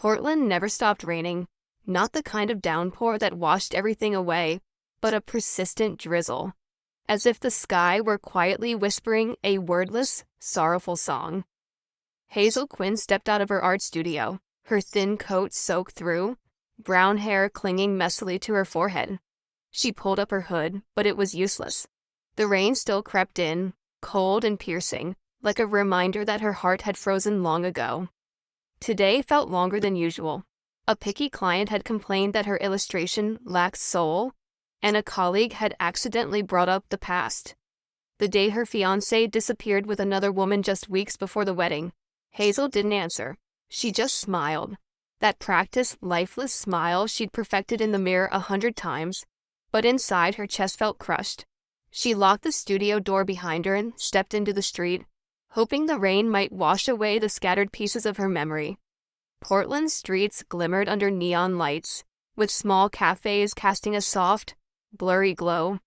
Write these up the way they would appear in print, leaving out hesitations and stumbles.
Portland never stopped raining, not the kind of downpour that washed everything away, but a persistent drizzle, as if the sky were quietly whispering a wordless, sorrowful song. Hazel Quinn stepped out of her art studio, her thin coat soaked through, brown hair clinging messily to her forehead. She pulled up her hood, but it was useless. The rain still crept in, cold and piercing, like a reminder that her heart had frozen long ago. Today felt longer than usual. A picky client had complained that her illustration lacked soul, and a colleague had accidentally brought up the past. The day her fiancé disappeared with another woman just weeks before the wedding, Hazel didn't answer. She just smiled. That practiced, lifeless smile she'd perfected in the mirror 100 times, but inside her chest felt crushed. She locked the studio door behind her and stepped into the street, hoping the rain might wash away the scattered pieces of her memory. Portland's streets glimmered under neon lights, with small cafes casting a soft, blurry glow.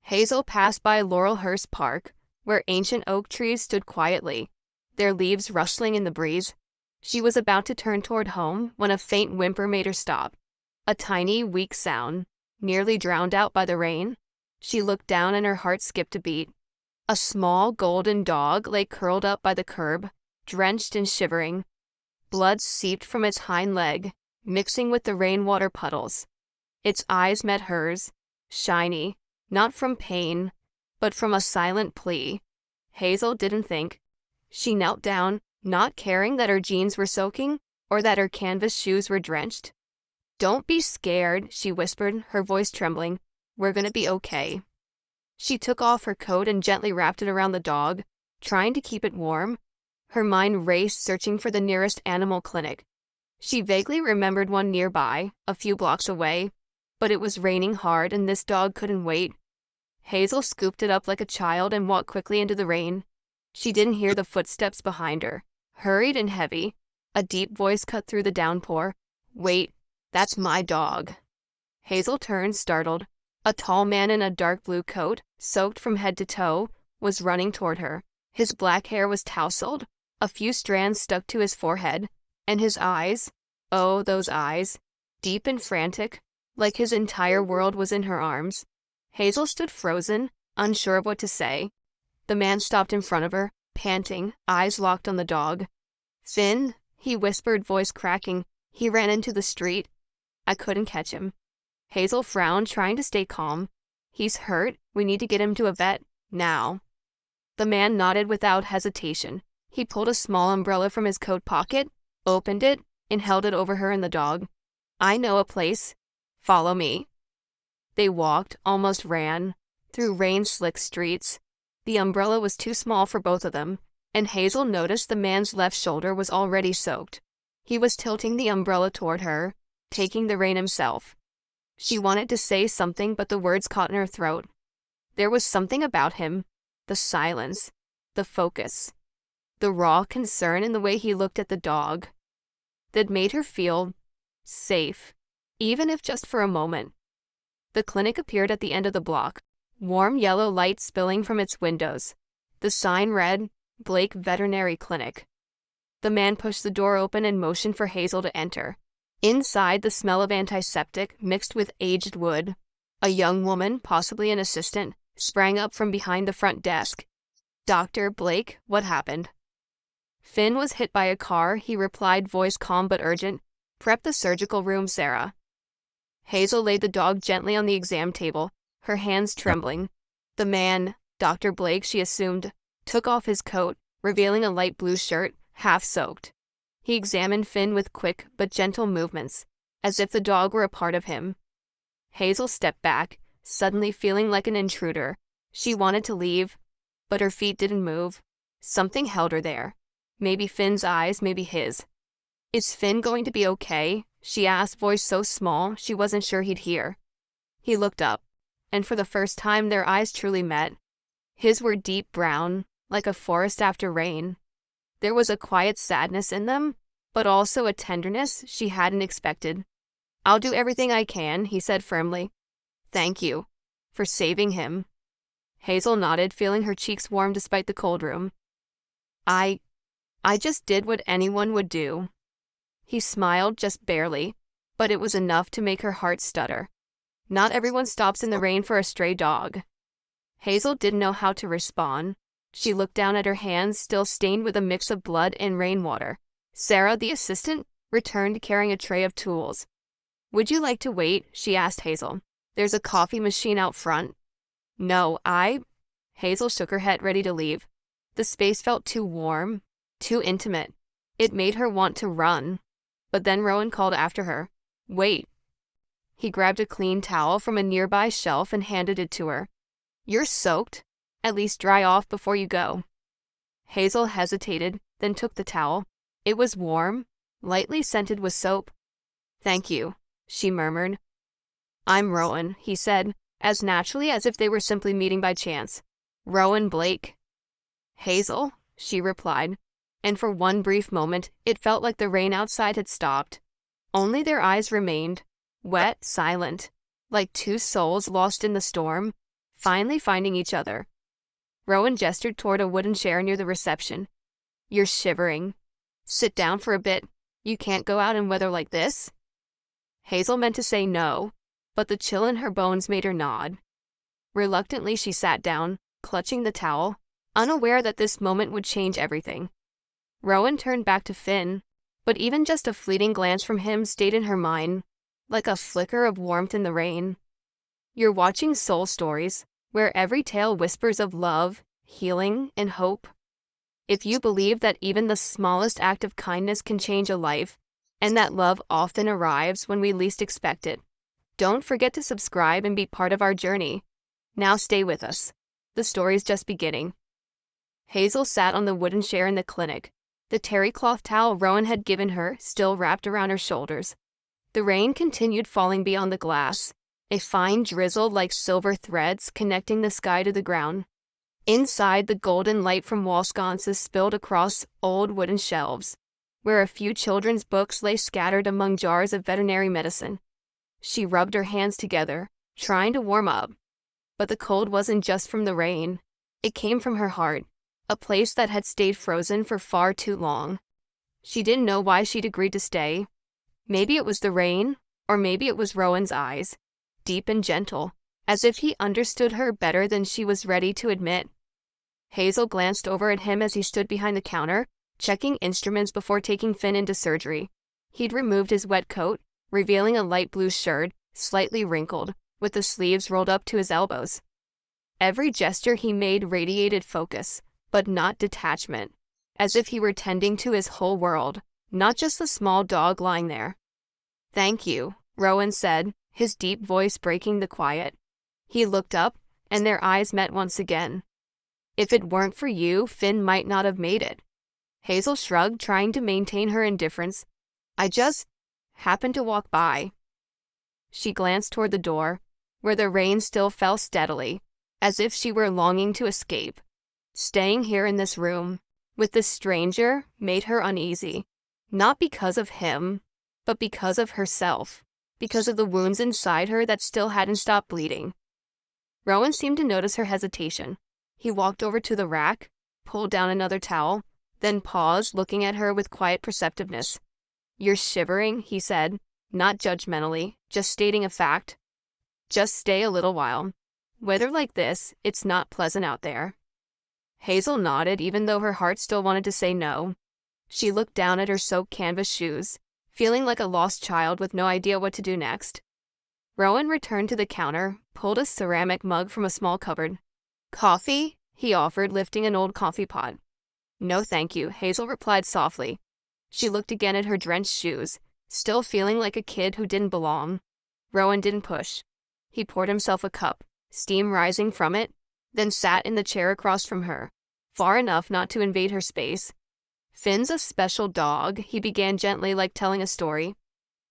Hazel passed by Laurelhurst Park, where ancient oak trees stood quietly, their leaves rustling in the breeze. She was about to turn toward home when a faint whimper made her stop. A tiny, weak sound, nearly drowned out by the rain. She looked down and her heart skipped a beat. A small golden dog lay curled up by the curb, drenched and shivering. Blood seeped from its hind leg, mixing with the rainwater puddles. Its eyes met hers, shiny, not from pain, but from a silent plea. Hazel didn't think. She knelt down, not caring that her jeans were soaking or that her canvas shoes were drenched. "Don't be scared," she whispered, her voice trembling. "We're gonna be okay." She took off her coat and gently wrapped it around the dog, trying to keep it warm. Her mind raced, searching for the nearest animal clinic. She vaguely remembered one nearby, a few blocks away, but it was raining hard and this dog couldn't wait. Hazel scooped it up like a child and walked quickly into the rain. She didn't hear the footsteps behind her. Hurried and heavy, a deep voice cut through the downpour. "Wait, that's my dog." Hazel turned, startled. A tall man in a dark blue coat, soaked from head to toe, was running toward her. His black hair was tousled, a few strands stuck to his forehead, and his eyes, oh, those eyes, deep and frantic, like his entire world was in her arms. Hazel stood frozen, unsure of what to say. The man stopped in front of her, panting, eyes locked on the dog. "Finn," he whispered, voice cracking. "He ran into the street. I couldn't catch him." Hazel frowned, trying to stay calm. "He's hurt. We need to get him to a vet, now." The man nodded without hesitation. He pulled a small umbrella from his coat pocket, opened it, and held it over her and the dog. "I know a place. Follow me." They walked, almost ran, through rain-slicked streets. The umbrella was too small for both of them, and Hazel noticed the man's left shoulder was already soaked. He was tilting the umbrella toward her, taking the rain himself. She wanted to say something, but the words caught in her throat. There was something about him, the silence, the focus, the raw concern in the way he looked at the dog, that made her feel safe, even if just for a moment. The clinic appeared at the end of the block, warm yellow light spilling from its windows. The sign read, "Blake Veterinary Clinic." The man pushed the door open and motioned for Hazel to enter. Inside, the smell of antiseptic mixed with aged wood. A young woman, possibly an assistant, sprang up from behind the front desk. "Dr. Blake, what happened?" "Finn was hit by a car," he replied, voice calm but urgent. "Prep the surgical room, Sarah." Hazel laid the dog gently on the exam table, her hands trembling. The man, Dr. Blake, she assumed, took off his coat, revealing a light blue shirt, half soaked. He examined Finn with quick but gentle movements, as if the dog were a part of him. Hazel stepped back, suddenly feeling like an intruder. She wanted to leave, but her feet didn't move. Something held her there. Maybe Finn's eyes, maybe his. "Is Finn going to be okay?" she asked, voice so small she wasn't sure he'd hear. He looked up, and for the first time their eyes truly met. His were deep brown, like a forest after rain. There was a quiet sadness in them, but also a tenderness she hadn't expected. "I'll do everything I can," he said firmly. "Thank you for saving him." Hazel nodded, feeling her cheeks warm despite the cold room. I just did what anyone would do." He smiled just barely, but it was enough to make her heart stutter. Not everyone stops in the rain for a stray dog. Hazel didn't know how to respond. She looked down at her hands, still stained with a mix of blood and rainwater. Sarah, the assistant, returned carrying a tray of tools. "Would you like to wait?" she asked Hazel. "There's a coffee machine out front." "No, Hazel shook her head, ready to leave. The space felt too warm, too intimate. It made her want to run. But then Rowan called after her. "Wait." He grabbed a clean towel from a nearby shelf and handed it to her. "You're soaked. At least dry off before you go." Hazel hesitated, then took the towel. It was warm, lightly scented with soap. "Thank you," she murmured. "I'm Rowan," he said, as naturally as if they were simply meeting by chance. "Rowan Blake." "Hazel," she replied, and for one brief moment it felt like the rain outside had stopped. Only their eyes remained, wet, silent, like two souls lost in the storm, finally finding each other. Rowan gestured toward a wooden chair near the reception. "You're shivering. Sit down for a bit. You can't go out in weather like this." Hazel meant to say no, but the chill in her bones made her nod. Reluctantly, she sat down, clutching the towel, unaware that this moment would change everything. Rowan turned back to Finn, but even just a fleeting glance from him stayed in her mind, like a flicker of warmth in the rain. "You're watching Soul Stories, where every tale whispers of love, healing, and hope. If you believe that even the smallest act of kindness can change a life, and that love often arrives when we least expect it, don't forget to subscribe and be part of our journey. Now stay with us. The story's just beginning." Hazel sat on the wooden chair in the clinic, the terry cloth towel Rowan had given her still wrapped around her shoulders. The rain continued falling beyond the glass, a fine drizzle like silver threads connecting the sky to the ground. Inside, the golden light from wall sconces spilled across old wooden shelves, where a few children's books lay scattered among jars of veterinary medicine. She rubbed her hands together, trying to warm up. But the cold wasn't just from the rain. It came from her heart, a place that had stayed frozen for far too long. She didn't know why she'd agreed to stay. Maybe it was the rain, or maybe it was Rowan's eyes, deep and gentle, as if he understood her better than she was ready to admit. Hazel glanced over at him as he stood behind the counter, checking instruments before taking Finn into surgery. He'd removed his wet coat, revealing a light blue shirt, slightly wrinkled, with the sleeves rolled up to his elbows. Every gesture he made radiated focus, but not detachment, as if he were tending to his whole world, not just the small dog lying there. "Thank you," Rowan said, his deep voice breaking the quiet. He looked up, and their eyes met once again. "If it weren't for you, Finn might not have made it." Hazel shrugged, trying to maintain her indifference. "I just happened to walk by." She glanced toward the door, where the rain still fell steadily, as if she were longing to escape. Staying here in this room, with this stranger, made her uneasy. Not because of him, but because of herself, because of the wounds inside her that still hadn't stopped bleeding. Rowan seemed to notice her hesitation. He walked over to the rack, pulled down another towel, then paused, looking at her with quiet perceptiveness. "You're shivering," he said, not judgmentally, just stating a fact. "Just stay a little while. Weather like this, it's not pleasant out there." Hazel nodded, even though her heart still wanted to say no. She looked down at her soaked canvas shoes, feeling like a lost child with no idea what to do next. Rowan returned to the counter, pulled a ceramic mug from a small cupboard. "Coffee?" he offered, lifting an old coffee pot. "No thank you," Hazel replied softly. She looked again at her drenched shoes, still feeling like a kid who didn't belong. Rowan didn't push. He poured himself a cup, steam rising from it, then sat in the chair across from her, far enough not to invade her space. "Finn's a special dog," he began gently, like telling a story.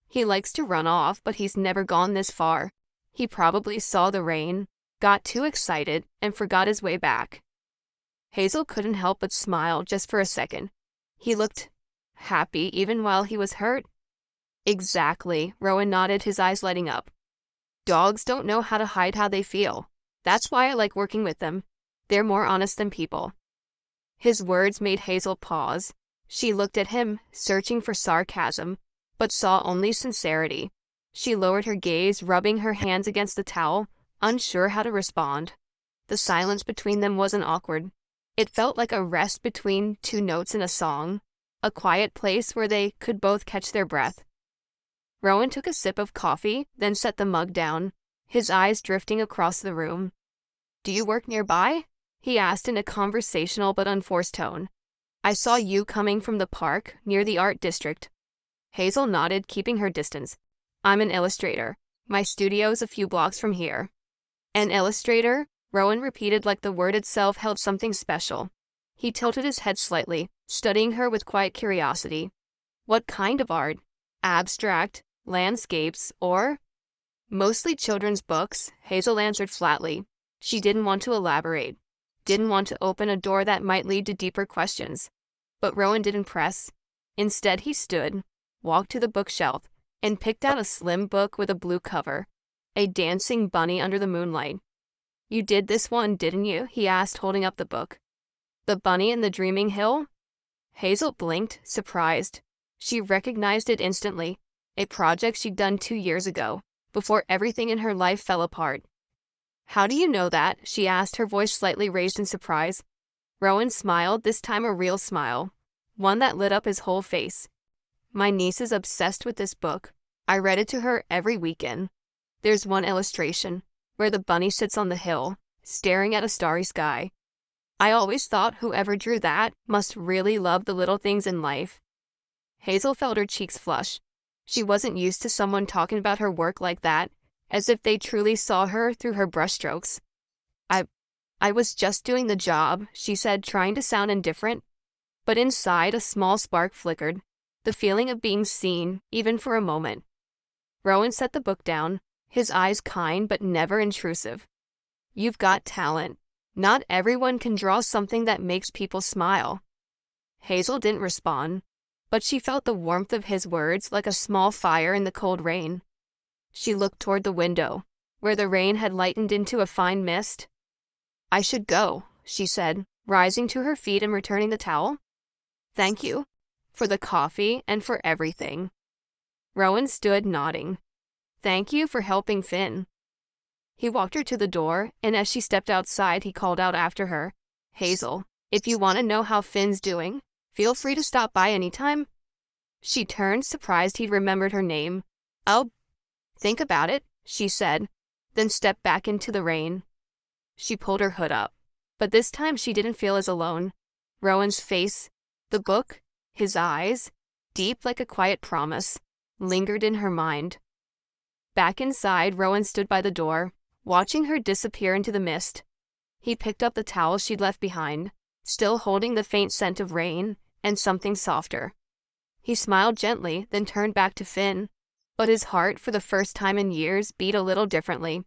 "He likes to run off, but he's never gone this far. He probably saw the rain, got too excited, and forgot his way back." Hazel couldn't help but smile just for a second. He looked happy even while he was hurt. "Exactly," Rowan nodded, his eyes lighting up. "Dogs don't know how to hide how they feel. That's why I like working with them. They're more honest than people." His words made Hazel pause. She looked at him, searching for sarcasm, but saw only sincerity. She lowered her gaze, rubbing her hands against the towel, unsure how to respond. The silence between them wasn't awkward. It felt like a rest between two notes in a song, a quiet place where they could both catch their breath. Rowan took a sip of coffee, then set the mug down, his eyes drifting across the room. "Do you work nearby?" he asked in a conversational but unforced tone. "I saw you coming from the park near the art district." Hazel nodded, keeping her distance. "I'm an illustrator. My studio's a few blocks from here." "An illustrator?" Rowan repeated like the word itself held something special. He tilted his head slightly, studying her with quiet curiosity. "What kind of art? Abstract, landscapes, or—" "Mostly children's books," Hazel answered flatly. She didn't want to elaborate, didn't want to open a door that might lead to deeper questions. But Rowan didn't press. Instead, he stood, walked to the bookshelf, and picked out a slim book with a blue cover, a dancing bunny under the moonlight. "You did this one, didn't you?" he asked, holding up the book. "The Bunny in the Dreaming Hill?" Hazel blinked, surprised. She recognized it instantly, a project she'd done 2 years ago, before everything in her life fell apart. "How do you know that?" she asked, her voice slightly raised in surprise. Rowan smiled, this time a real smile, one that lit up his whole face. "My niece is obsessed with this book. I read it to her every weekend. There's one illustration where the bunny sits on the hill, staring at a starry sky. I always thought whoever drew that must really love the little things in life." Hazel felt her cheeks flush. She wasn't used to someone talking about her work like that, as if they truly saw her through her brushstrokes. I was just doing the job," she said, trying to sound indifferent. But inside, a small spark flickered, the feeling of being seen, even for a moment. Rowan set the book down, his eyes kind but never intrusive. "You've got talent. Not everyone can draw something that makes people smile." Hazel didn't respond, but she felt the warmth of his words like a small fire in the cold rain. She looked toward the window, where the rain had lightened into a fine mist. "I should go," she said, rising to her feet and returning the towel. "Thank you. For the coffee and for everything." Rowan stood, nodding. "Thank you for helping Finn." He walked her to the door, and as she stepped outside, he called out after her, "Hazel, if you want to know how Finn's doing, feel free to stop by anytime." She turned, surprised he'd remembered her name. "I'll think about it," she said, then stepped back into the rain. She pulled her hood up, but this time she didn't feel as alone. Rowan's face, the book, his eyes, deep like a quiet promise, lingered in her mind. Back inside, Rowan stood by the door, watching her disappear into the mist. He picked up the towel she'd left behind, still holding the faint scent of rain and something softer. He smiled gently, then turned back to Finn, but his heart, for the first time in years, beat a little differently.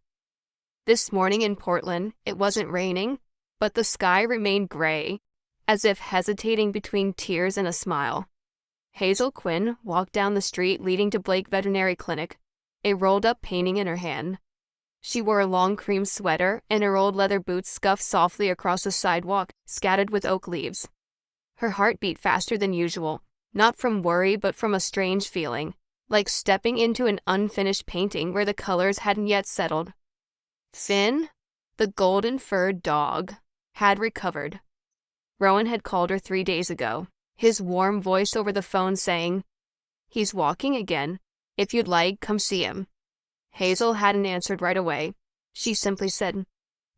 This morning in Portland, it wasn't raining, but the sky remained gray, as if hesitating between tears and a smile. Hazel Quinn walked down the street leading to Blake Veterinary Clinic, a rolled-up painting in her hand. She wore a long cream sweater, and her old leather boots scuffed softly across the sidewalk, scattered with oak leaves. Her heart beat faster than usual, not from worry but from a strange feeling, like stepping into an unfinished painting where the colors hadn't yet settled. Finn, the golden-furred dog, had recovered. Rowan had called her 3 days ago, his warm voice over the phone saying, "He's walking again. If you'd like, come see him." Hazel hadn't answered right away. She simply said,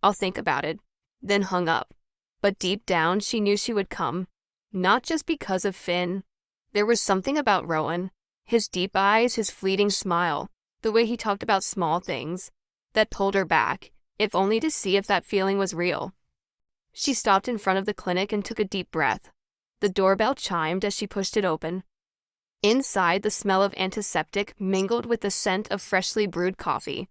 "I'll think about it," then hung up. But deep down, she knew she would come. Not just because of Finn. There was something about Rowan, his deep eyes, his fleeting smile, the way he talked about small things, that pulled her back, if only to see if that feeling was real. She stopped in front of the clinic and took a deep breath. The doorbell chimed as she pushed it open. Inside, the smell of antiseptic mingled with the scent of freshly brewed coffee.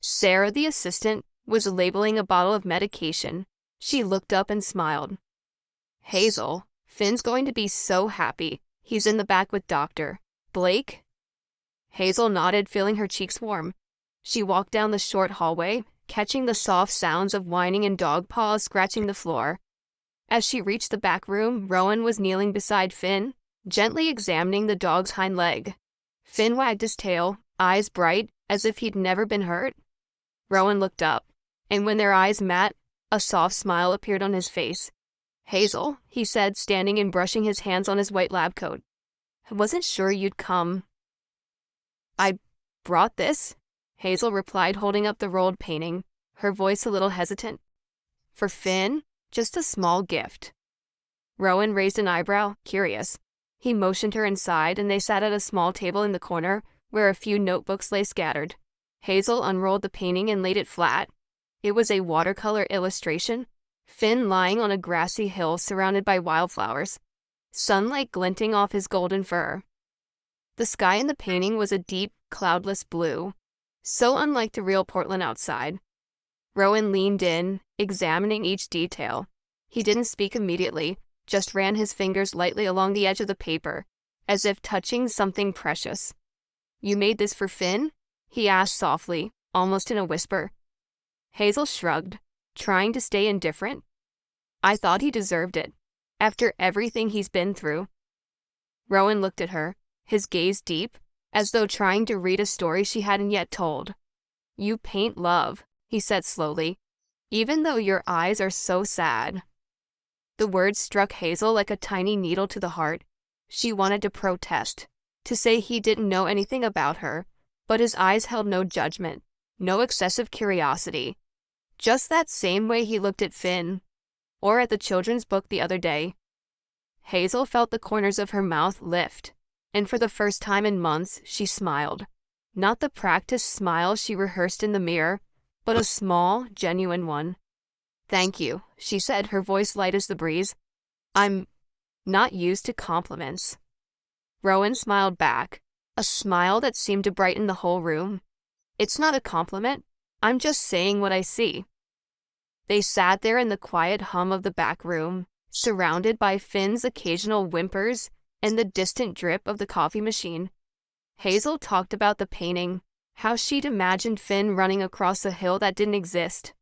Sarah, the assistant, was labeling a bottle of medication. She looked up and smiled. "Hazel, Finn's going to be so happy. He's in the back with Dr. Blake?" Hazel nodded, feeling her cheeks warm. She walked down the short hallway, catching the soft sounds of whining and dog paws scratching the floor. As she reached the back room, Rowan was kneeling beside Finn, gently examining the dog's hind leg. Finn wagged his tail, eyes bright, as if he'd never been hurt. Rowan looked up, and when their eyes met, a soft smile appeared on his face. "Hazel," he said, standing and brushing his hands on his white lab coat. "I wasn't sure you'd come." "I brought this," Hazel replied, holding up the rolled painting, her voice a little hesitant. "For Finn? Just a small gift." Rowan raised an eyebrow, curious. He motioned her inside, and they sat at a small table in the corner, where a few notebooks lay scattered. Hazel unrolled the painting and laid it flat. It was a watercolor illustration, Finn lying on a grassy hill surrounded by wildflowers, sunlight glinting off his golden fur. The sky in the painting was a deep, cloudless blue, so unlike the real Portland outside. Rowan leaned in, examining each detail. He didn't speak immediately, just ran his fingers lightly along the edge of the paper, as if touching something precious. "You made this for Finn?" he asked softly, almost in a whisper. Hazel shrugged, trying to stay indifferent. "I thought he deserved it, after everything he's been through." Rowan looked at her, his gaze deep, as though trying to read a story she hadn't yet told. "You paint love," he said slowly, "even though your eyes are so sad." The words struck Hazel like a tiny needle to the heart. She wanted to protest, to say he didn't know anything about her, but his eyes held no judgment, no excessive curiosity. Just that same way he looked at Finn, or at the children's book the other day. Hazel felt the corners of her mouth lift, and for the first time in months, she smiled. Not the practiced smile she rehearsed in the mirror, but a small, genuine one. "Thank you," she said, her voice light as the breeze. "I'm not used to compliments." Rowan smiled back, a smile that seemed to brighten the whole room. "It's not a compliment. I'm just saying what I see." They sat there in the quiet hum of the back room, surrounded by Finn's occasional whimpers and the distant drip of the coffee machine. Hazel talked about the painting, how she'd imagined Finn running across a hill that didn't exist.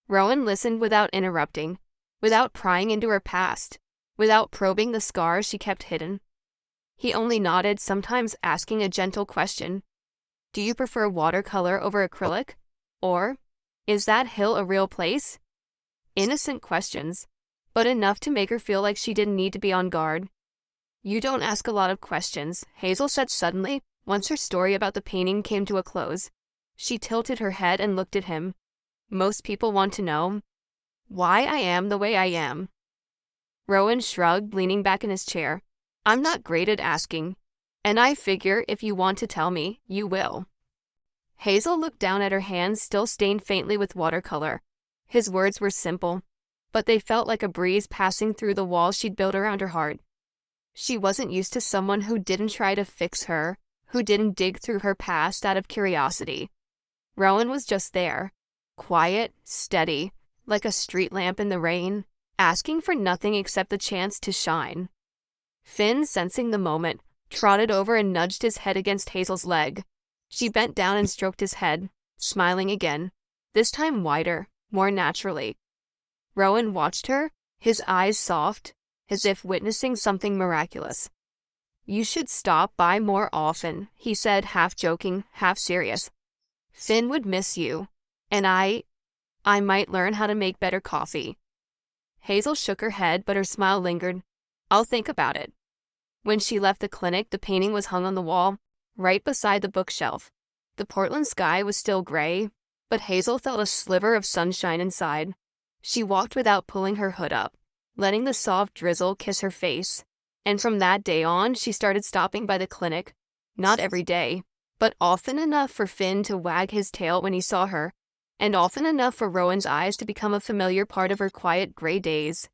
Rowan listened without interrupting, without prying into her past, without probing the scars she kept hidden. He only nodded, sometimes asking a gentle question. "Do you prefer watercolor over acrylic? Or, is that hill a real place?" Innocent questions, but enough to make her feel like she didn't need to be on guard. "You don't ask a lot of questions," Hazel said suddenly, once her story about the painting came to a close. She tilted her head and looked at him. "Most people want to know why I am the way I am." Rowan shrugged, leaning back in his chair. "I'm not great at asking, and I figure if you want to tell me, you will." Hazel looked down at her hands, still stained faintly with watercolor. His words were simple, but they felt like a breeze passing through the walls she'd built around her heart. She wasn't used to someone who didn't try to fix her, who didn't dig through her past out of curiosity. Rowan was just there, quiet, steady, like a street lamp in the rain, asking for nothing except the chance to shine. Finn, sensing the moment, trotted over and nudged his head against Hazel's leg. She bent down and stroked his head, smiling again, this time wider, more naturally. Rowan watched her, his eyes soft, as if witnessing something miraculous. "You should stop by more often," he said, half joking, half serious. "Finn would miss you, and I might learn how to make better coffee." Hazel shook her head, but her smile lingered. "I'll think about it." When she left the clinic, the painting was hung on the wall, right beside the bookshelf. The Portland sky was still gray, but Hazel felt a sliver of sunshine inside. She walked without pulling her hood up, letting the soft drizzle kiss her face. And from that day on, she started stopping by the clinic, not every day, but often enough for Finn to wag his tail when he saw her, and often enough for Rowan's eyes to become a familiar part of her quiet gray days.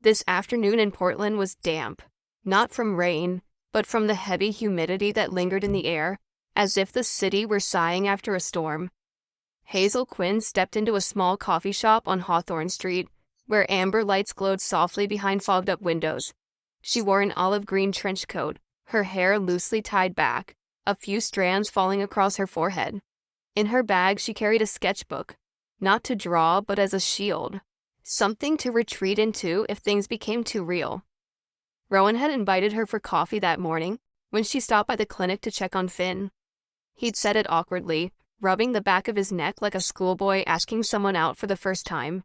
This afternoon in Portland was damp, not from rain, but from the heavy humidity that lingered in the air, as if the city were sighing after a storm. Hazel Quinn stepped into a small coffee shop on Hawthorne Street, where amber lights glowed softly behind fogged-up windows. She wore an olive-green trench coat, her hair loosely tied back, a few strands falling across her forehead. In her bag she carried a sketchbook, not to draw but as a shield. something to retreat into if things became too real. Rowan had invited her for coffee that morning when she stopped by the clinic to check on Finn. He'd said it awkwardly, rubbing the back of his neck like a schoolboy asking someone out for the first time.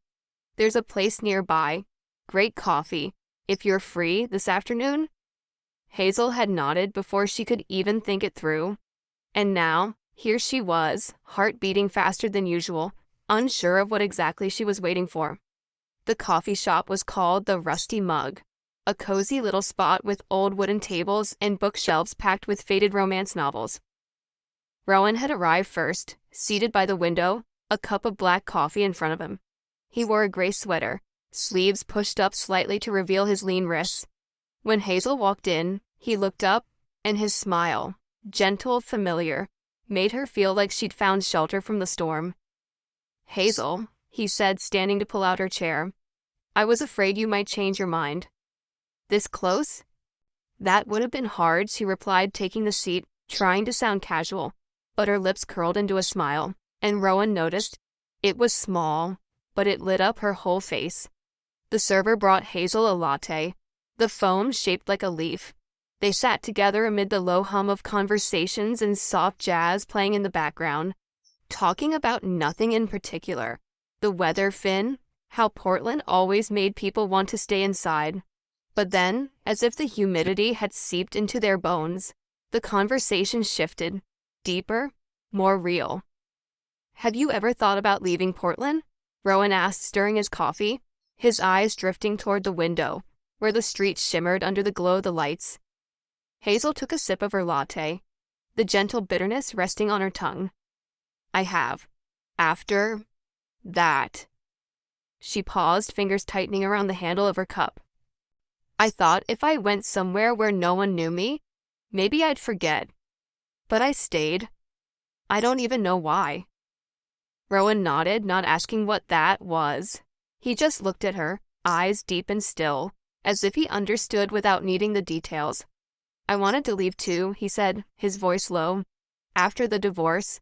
"There's a place nearby. Great coffee. If you're free this afternoon?" Hazel had nodded before she could even think it through. And now, here she was, heart beating faster than usual, unsure of what exactly she was waiting for. The coffee shop was called the Rusty Mug, a cozy little spot with old wooden tables and bookshelves packed with faded romance novels. Rowan had arrived first, seated by the window, a cup of black coffee in front of him. He wore a gray sweater, sleeves pushed up slightly to reveal his lean wrists. When Hazel walked in, he looked up, and his smile, gentle, familiar, made her feel like she'd found shelter from the storm. "Hazel," he said, standing to pull out her chair. "I was afraid you might change your mind." "This close?" "That would have been hard," she replied, taking the seat, trying to sound casual, but her lips curled into a smile, and Rowan noticed. It was small, but it lit up her whole face. The server brought Hazel a latte, the foam shaped like a leaf. They sat together amid the low hum of conversations and soft jazz playing in the background, talking about nothing in particular. The weather, Finn, how Portland always made people want to stay inside. But then, as if the humidity had seeped into their bones, the conversation shifted, deeper, more real. "Have you ever thought about leaving Portland?" Rowan asked, stirring his coffee, his eyes drifting toward the window, where the street shimmered under the glow of the lights. Hazel took a sip of her latte, the gentle bitterness resting on her tongue. "I have. After that." She paused, fingers tightening around the handle of her cup. "I thought if I went somewhere where no one knew me, maybe I'd forget. But I stayed. I don't even know why." Rowan nodded, not asking what that was. He just looked at her, eyes deep and still, as if he understood without needing the details. "I wanted to leave too," he said, his voice low. "After the divorce,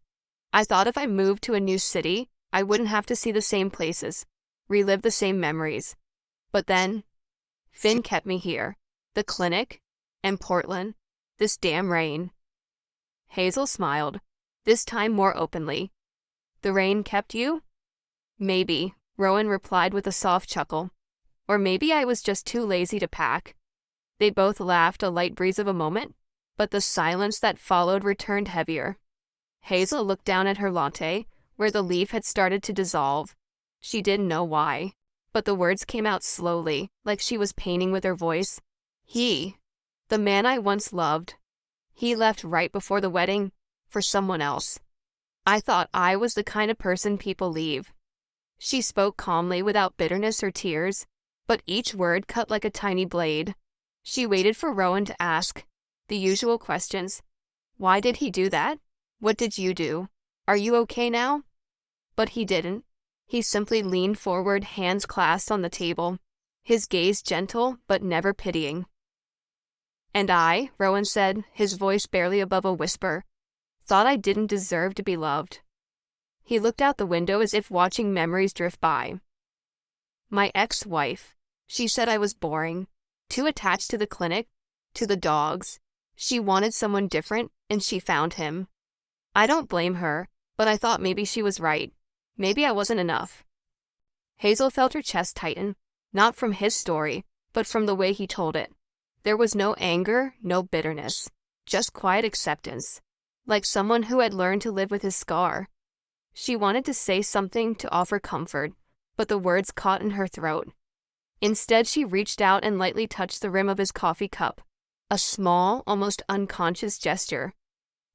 I thought if I moved to a new city, I wouldn't have to see the same places, relive the same memories. But then, Finn kept me here. The clinic, and Portland, this damn rain." Hazel smiled, this time more openly. "The rain kept you?" "Maybe," Rowan replied with a soft chuckle. "Or maybe I was just too lazy to pack." They both laughed, a light breeze of a moment, but the silence that followed returned heavier. Hazel looked down at her latte, where the leaf had started to dissolve. She didn't know why, but the words came out slowly, like she was painting with her voice. "He, the man I once loved, he left right before the wedding, for someone else. I thought I was the kind of person people leave." She spoke calmly without bitterness or tears, but each word cut like a tiny blade. She waited for Rowan to ask the usual questions. "Why did he do that? What did you do? Are you okay now?" But he didn't. He simply leaned forward, hands clasped on the table, his gaze gentle but never pitying. "And I," Rowan said, his voice barely above a whisper, "thought I didn't deserve to be loved." He looked out the window as if watching memories drift by. "My ex-wife, she said I was boring, too attached to the clinic, to the dogs. She wanted someone different, and she found him. I don't blame her, but I thought maybe she was right. Maybe I wasn't enough." Hazel felt her chest tighten, not from his story, but from the way he told it. There was no anger, no bitterness, just quiet acceptance, like someone who had learned to live with his scar. She wanted to say something to offer comfort, but the words caught in her throat. Instead, she reached out and lightly touched the rim of his coffee cup, a small, almost unconscious gesture.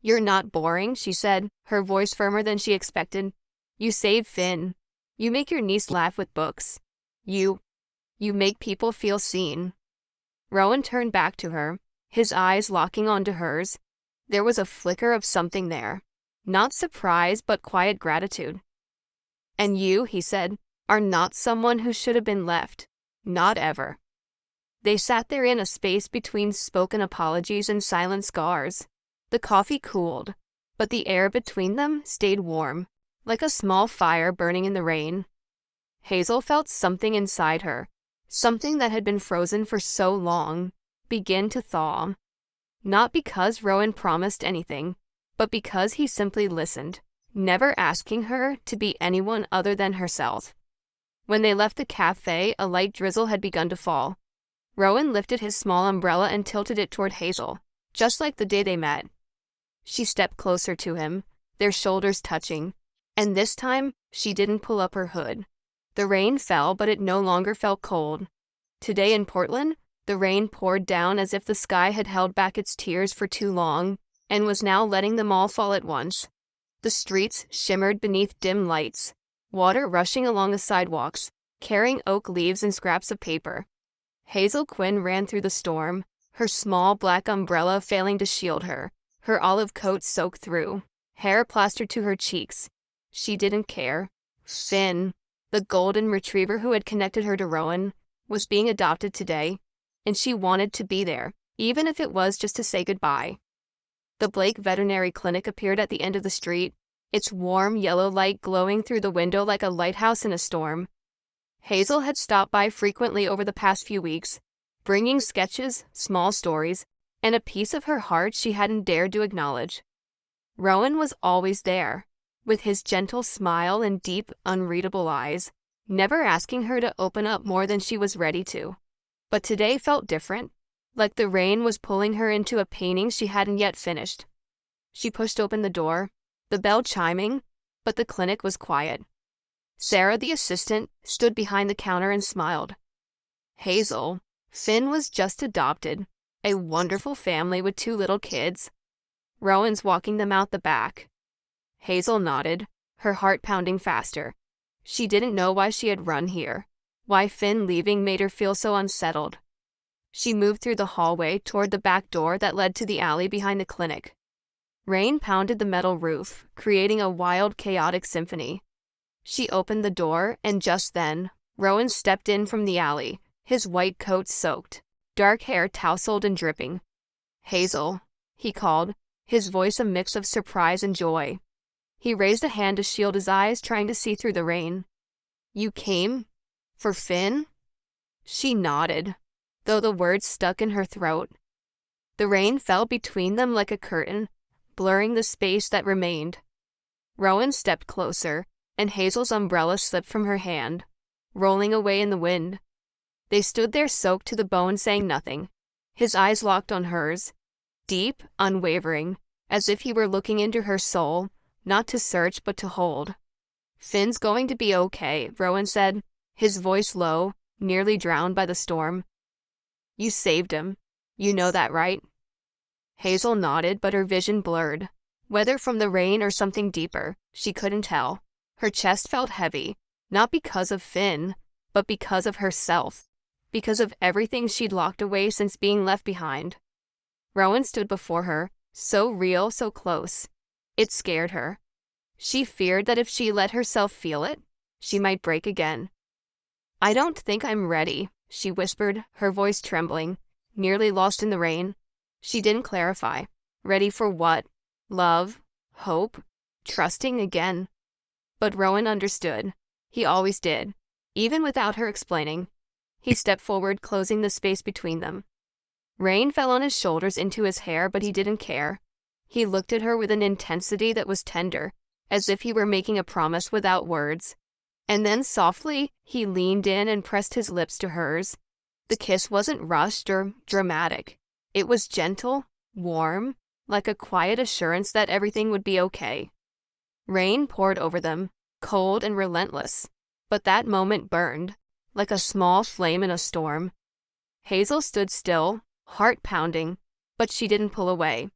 "You're not boring," she said, her voice firmer than she expected. "You save Finn. You make your niece laugh with books. You make people feel seen." Rowan turned back to her, his eyes locking onto hers. There was a flicker of something there. Not surprise, but quiet gratitude. "And you," he said, "are not someone who should have been left. Not ever." They sat there in a space between spoken apologies and silent scars. The coffee cooled, but the air between them stayed warm, like a small fire burning in the rain. Hazel felt something inside her, something that had been frozen for so long, begin to thaw. Not because Rowan promised anything, but because he simply listened, never asking her to be anyone other than herself. When they left the cafe, a light drizzle had begun to fall. Rowan lifted his small umbrella and tilted it toward Hazel, just like the day they met. She stepped closer to him, their shoulders touching, and this time she didn't pull up her hood. The rain fell, but it no longer felt cold. Today in Portland, the rain poured down as if the sky had held back its tears for too long, and was now letting them all fall at once. The streets shimmered beneath dim lights, water rushing along the sidewalks, carrying oak leaves and scraps of paper. Hazel Quinn ran through the storm, her small black umbrella failing to shield her, her olive coat soaked through, hair plastered to her cheeks. She didn't care. Finn, the golden retriever who had connected her to Rowan, was being adopted today, and she wanted to be there, even if it was just to say goodbye. The Blake Veterinary Clinic appeared at the end of the street, its warm yellow light glowing through the window like a lighthouse in a storm. Hazel had stopped by frequently over the past few weeks, bringing sketches, small stories, and a piece of her heart she hadn't dared to acknowledge. Rowan was always there, with his gentle smile and deep, unreadable eyes, never asking her to open up more than she was ready to. But today felt different, like the rain was pulling her into a painting she hadn't yet finished. She pushed open the door, the bell chiming, but the clinic was quiet. Sarah, the assistant, stood behind the counter and smiled. Hazel, Finn was just adopted, a wonderful family with 2 little kids. Rowan's walking them out the back. Hazel nodded, her heart pounding faster. She didn't know why she had run here, why Finn leaving made her feel so unsettled. She moved through the hallway toward the back door that led to the alley behind the clinic. Rain pounded the metal roof, creating a wild, chaotic symphony. She opened the door, and just then, Rowan stepped in from the alley, his white coat soaked, dark hair tousled and dripping. Hazel, he called, his voice a mix of surprise and joy. He raised a hand to shield his eyes, trying to see through the rain. You came? For Finn? She nodded, though the words stuck in her throat. The rain fell between them like a curtain, blurring the space that remained. Rowan stepped closer, and Hazel's umbrella slipped from her hand, rolling away in the wind. They stood there soaked to the bone, saying nothing, his eyes locked on hers, deep, unwavering, as if he were looking into her soul, not to search but to hold. Finn's going to be okay, Rowan said, his voice low, nearly drowned by the storm. You saved him. You know that, right? Hazel nodded, but her vision blurred. Whether from the rain or something deeper, she couldn't tell. Her chest felt heavy, not because of Finn, but because of herself, because of everything she'd locked away since being left behind. Rowan stood before her, so real, so close. It scared her. She feared that if she let herself feel it, she might break again. I don't think I'm ready, she whispered, her voice trembling, nearly lost in the rain. She didn't clarify. Ready for what? Love? Hope? Trusting again? But Rowan understood. He always did, even without her explaining. He stepped forward, closing the space between them. Rain fell on his shoulders, into his hair, but he didn't care. He looked at her with an intensity that was tender, as if he were making a promise without words. And then softly, he leaned in and pressed his lips to hers. The kiss wasn't rushed or dramatic. It was gentle, warm, like a quiet assurance that everything would be okay. Rain poured over them, cold and relentless, but that moment burned, like a small flame in a storm. Hazel stood still, heart pounding, but she didn't pull away.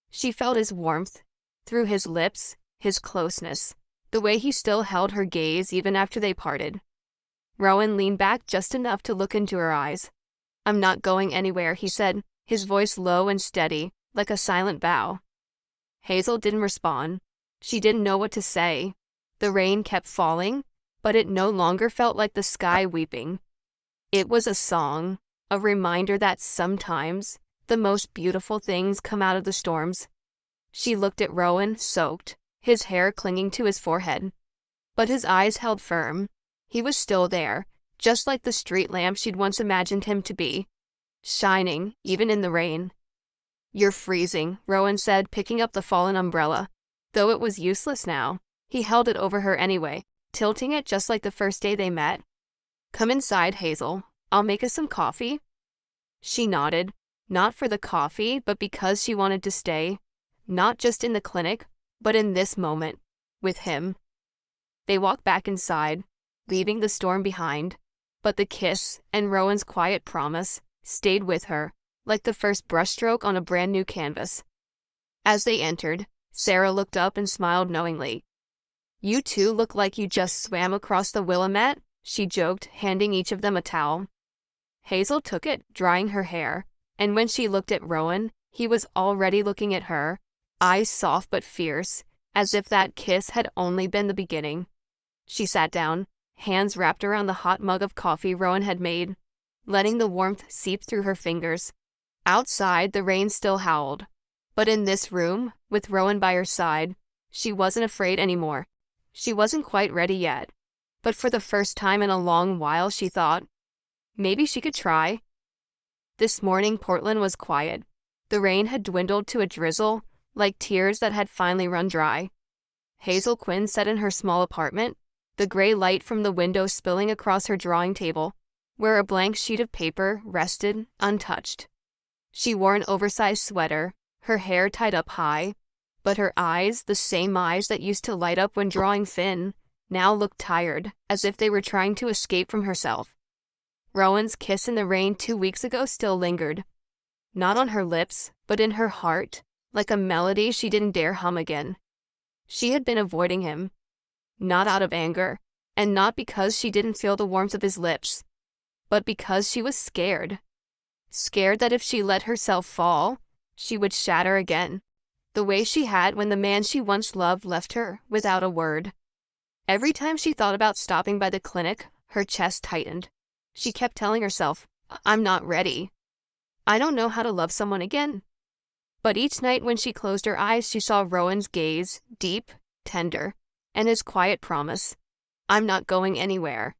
She felt his warmth, through his lips, his closeness, the way he still held her gaze even after they parted. Rowan leaned back just enough to look into her eyes. I'm not going anywhere, he said, his voice low and steady, like a silent vow. Hazel didn't respond. She didn't know what to say. The rain kept falling, but it no longer felt like the sky weeping. It was a song, a reminder that sometimes the most beautiful things come out of the storms. She looked at Rowan, soaked, his hair clinging to his forehead. But his eyes held firm. He was still there, just like the street lamp she'd once imagined him to be, shining, even in the rain. "You're freezing," Rowan said, picking up the fallen umbrella. Though it was useless now, he held it over her anyway, tilting it just like the first day they met. "Come inside, Hazel. I'll make us some coffee." She nodded, not for the coffee, but because she wanted to stay, not just in the clinic, but in this moment, with him. They walked back inside, leaving the storm behind, but the kiss and Rowan's quiet promise stayed with her, like the first brushstroke on a brand new canvas. As they entered, Sarah looked up and smiled knowingly. "You two look like you just swam across the Willamette," she joked, handing each of them a towel. Hazel took it, drying her hair, and when she looked at Rowan, he was already looking at her, eyes soft but fierce, as if that kiss had only been the beginning. She sat down, hands wrapped around the hot mug of coffee Rowan had made, letting the warmth seep through her fingers. Outside, the rain still howled, but in this room, with Rowan by her side, she wasn't afraid anymore. She wasn't quite ready yet, but for the first time in a long while she thought, maybe she could try. This morning Portland was quiet. The rain had dwindled to a drizzle, like tears that had finally run dry. Hazel Quinn sat in her small apartment, the gray light from the window spilling across her drawing table, where a blank sheet of paper rested, untouched. She wore an oversized sweater, her hair tied up high, but her eyes, the same eyes that used to light up when drawing Finn, now looked tired, as if they were trying to escape from herself. Rowan's kiss in the rain 2 weeks ago still lingered, not on her lips, but in her heart, like a melody she didn't dare hum again. She had been avoiding him, not out of anger, and not because she didn't feel the warmth of his lips, but because she was scared. Scared that if she let herself fall, she would shatter again, the way she had when the man she once loved left her without a word. Every time she thought about stopping by the clinic, her chest tightened. She kept telling herself, "I'm not ready. I don't know how to love someone again." But each night when she closed her eyes, she saw Rowan's gaze, deep, tender, and his quiet promise, "I'm not going anywhere."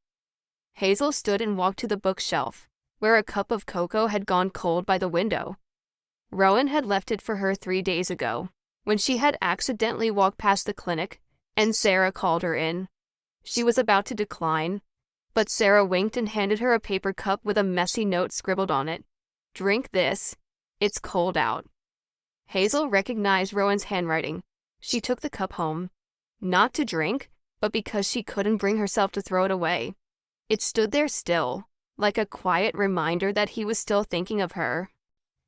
Hazel stood and walked to the bookshelf, where a cup of cocoa had gone cold by the window. Rowan had left it for her 3 days ago, when she had accidentally walked past the clinic, and Sarah called her in. She was about to decline, but Sarah winked and handed her a paper cup with a messy note scribbled on it. "Drink this. It's cold out." Hazel recognized Rowan's handwriting. She took the cup home, not to drink, but because she couldn't bring herself to throw it away. It stood there still, like a quiet reminder that he was still thinking of her.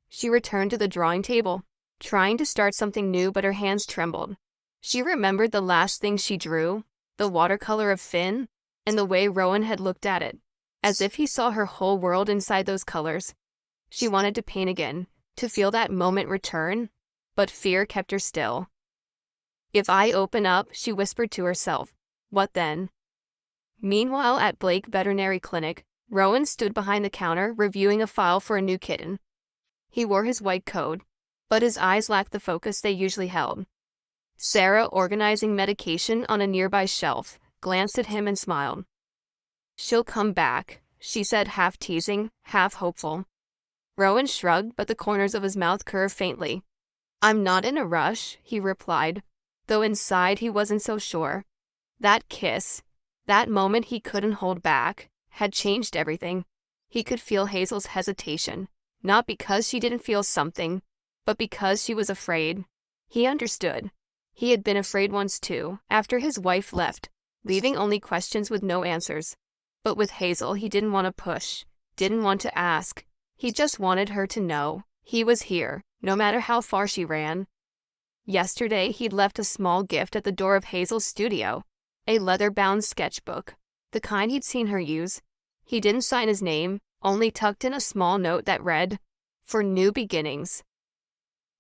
She returned to the drawing table, trying to start something new, but her hands trembled. She remembered the last thing she drew, the watercolor of Finn, and the way Rowan had looked at it, as if he saw her whole world inside those colors. She wanted to paint again, to feel that moment return, but fear kept her still. "If I open up," she whispered to herself, "what then?" Meanwhile, at Blake Veterinary Clinic, Rowan stood behind the counter reviewing a file for a new kitten. He wore his white coat, but his eyes lacked the focus they usually held. Sarah, organizing medication on a nearby shelf, glanced at him and smiled. "She'll come back," she said, half teasing, half hopeful. Rowan shrugged, but the corners of his mouth curved faintly. "I'm not in a rush," he replied, though inside he wasn't so sure. That kiss, that moment he couldn't hold back, had changed everything. He could feel Hazel's hesitation, not because she didn't feel something, but because she was afraid. He understood. He had been afraid once too, after his wife left, leaving only questions with no answers. But with Hazel, he didn't want to push, didn't want to ask. He just wanted her to know he was here, no matter how far she ran. Yesterday, he'd left a small gift at the door of Hazel's studio, a leather-bound sketchbook, the kind he'd seen her use. He didn't sign his name, only tucked in a small note that read, "For new beginnings."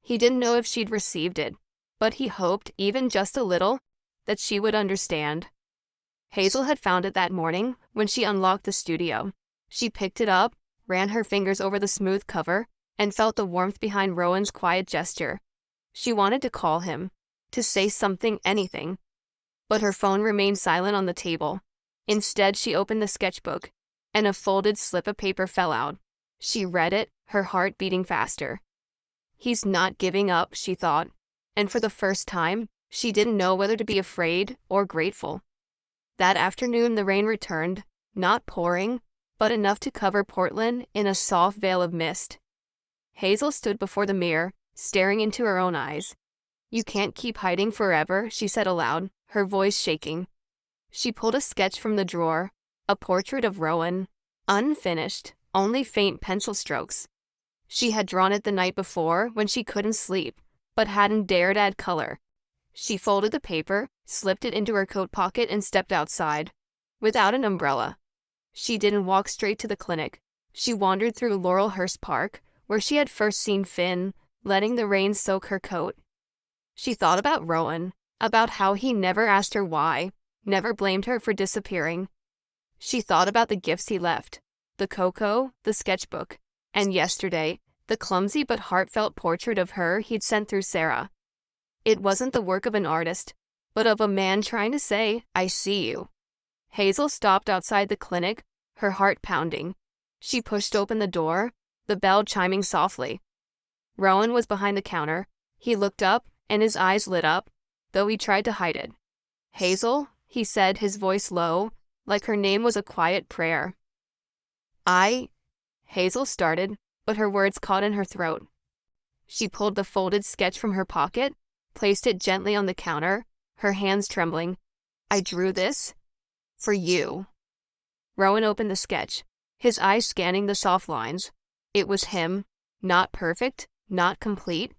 He didn't know if she'd received it, but he hoped, even just a little, that she would understand. Hazel had found it that morning when she unlocked the studio. She picked it up, ran her fingers over the smooth cover, and felt the warmth behind Rowan's quiet gesture. She wanted to call him, to say something, anything. But her phone remained silent on the table. Instead, she opened the sketchbook, and a folded slip of paper fell out. She read it, her heart beating faster. He's not giving up, she thought, and for the first time, she didn't know whether to be afraid or grateful. That afternoon, the rain returned, not pouring, but enough to cover Portland in a soft veil of mist. Hazel stood before the mirror, staring into her own eyes. "You can't keep hiding forever," she said aloud, her voice shaking. She pulled a sketch from the drawer, a portrait of Rowan, unfinished, only faint pencil strokes. She had drawn it the night before when she couldn't sleep, but hadn't dared add color. She folded the paper, slipped it into her coat pocket, and stepped outside. Without an umbrella. She didn't walk straight to the clinic. She wandered through Laurelhurst Park, where she had first seen Finn, letting the rain soak her coat. She thought about Rowan, about how he never asked her why, never blamed her for disappearing. She thought about the gifts he left, the cocoa, the sketchbook, and yesterday, the clumsy but heartfelt portrait of her he'd sent through Sarah. It wasn't the work of an artist, but of a man trying to say, "I see you." Hazel stopped outside the clinic, her heart pounding. She pushed open the door, the bell chiming softly. Rowan was behind the counter. He looked up, and his eyes lit up, though he tried to hide it. "Hazel," he said, his voice low, like her name was a quiet prayer. Hazel started, but her words caught in her throat. She pulled the folded sketch from her pocket, placed it gently on the counter, her hands trembling. "I drew this for you." Rowan opened the sketch, his eyes scanning the soft lines. It was him, not perfect, not complete,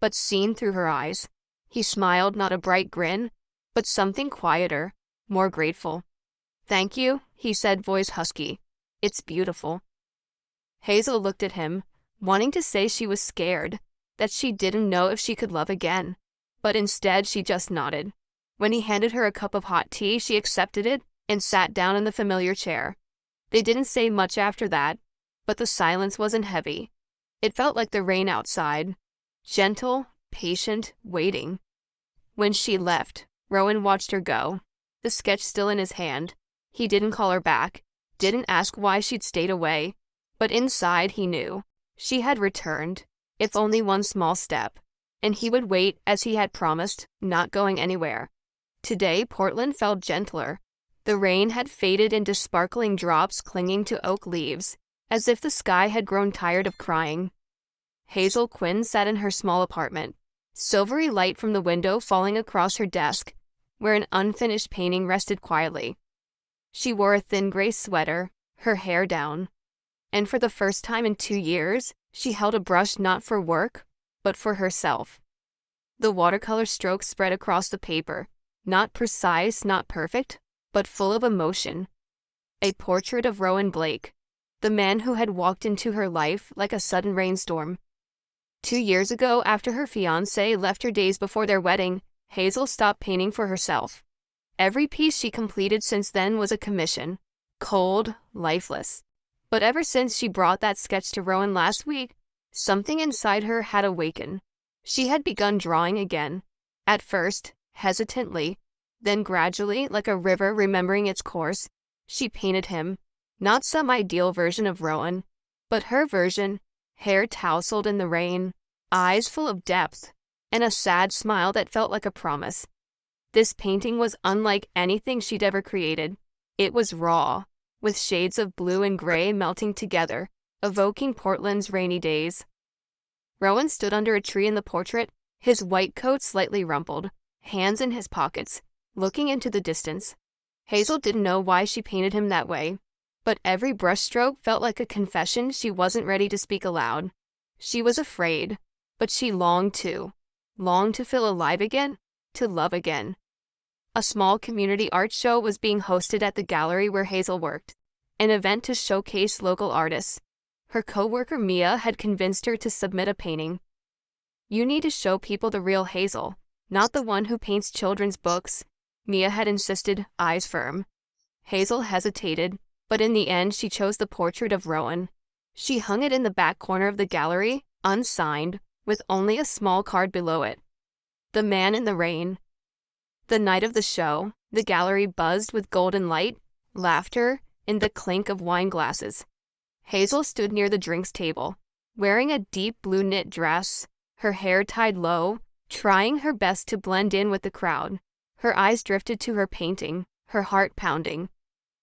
but seen through her eyes. He smiled, not a bright grin, but something quieter, more grateful. "Thank you," he said, voice husky. "It's beautiful." Hazel looked at him, wanting to say she was scared, that she didn't know if she could love again, but instead she just nodded. When he handed her a cup of hot tea, she accepted it and sat down in the familiar chair. They didn't say much after that, but the silence wasn't heavy. It felt like the rain outside, gentle, patient, waiting. When she left, Rowan watched her go, the sketch still in his hand. He didn't call her back, didn't ask why she'd stayed away, but inside he knew. She had returned, if only one small step, and he would wait as he had promised, not going anywhere. Today, Portland felt gentler. The rain had faded into sparkling drops clinging to oak leaves, as if the sky had grown tired of crying. Hazel Quinn sat in her small apartment, silvery light from the window falling across her desk, where an unfinished painting rested quietly. She wore a thin gray sweater, her hair down, and for the first time in 2 years, she held a brush not for work, but for herself. The watercolor strokes spread across the paper, not precise, not perfect, but full of emotion. A portrait of Rowan Blake, the man who had walked into her life like a sudden rainstorm. 2 years ago, after her fiancé left her days before their wedding, Hazel stopped painting for herself. Every piece she completed since then was a commission, cold, lifeless. But ever since she brought that sketch to Rowan last week, something inside her had awakened. She had begun drawing again, at first, hesitantly, then gradually, like a river remembering its course. She painted him, not some ideal version of Rowan, but her version, hair tousled in the rain, eyes full of depth, and a sad smile that felt like a promise. This painting was unlike anything she'd ever created. It was raw, with shades of blue and gray melting together, evoking Portland's rainy days. Rowan stood under a tree in the portrait, his white coat slightly rumpled, hands in his pockets, looking into the distance. Hazel didn't know why she painted him that way, but every brushstroke felt like a confession she wasn't ready to speak aloud. She was afraid, but she longed to feel alive again, to love again. A small community art show was being hosted at the gallery where Hazel worked, an event to showcase local artists. Her co-worker Mia had convinced her to submit a painting. "You need to show people the real Hazel, not the one who paints children's books," Mia had insisted, eyes firm. Hazel hesitated, but in the end she chose the portrait of Rowan. She hung it in the back corner of the gallery, unsigned, with only a small card below it. The Man in the Rain. The night of the show, the gallery buzzed with golden light, laughter, and the clink of wine glasses. Hazel stood near the drinks table, wearing a deep blue knit dress, her hair tied low, trying her best to blend in with the crowd. Her eyes drifted to her painting, her heart pounding.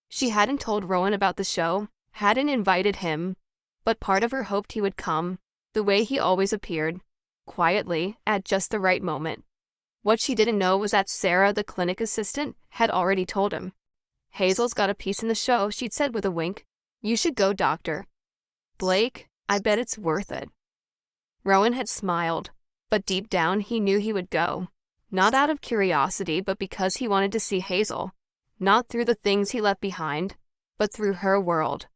She hadn't told Rowan about the show, hadn't invited him, but part of her hoped he would come, the way he always appeared, quietly, at just the right moment. What she didn't know was that Sarah, the clinic assistant, had already told him. "Hazel's got a piece in the show," she'd said with a wink. "You should go, doctor." "Blake, I bet it's worth it." Rowan had smiled, but deep down he knew he would go. Not out of curiosity, but because he wanted to see Hazel. Not through the things he left behind, but through her world.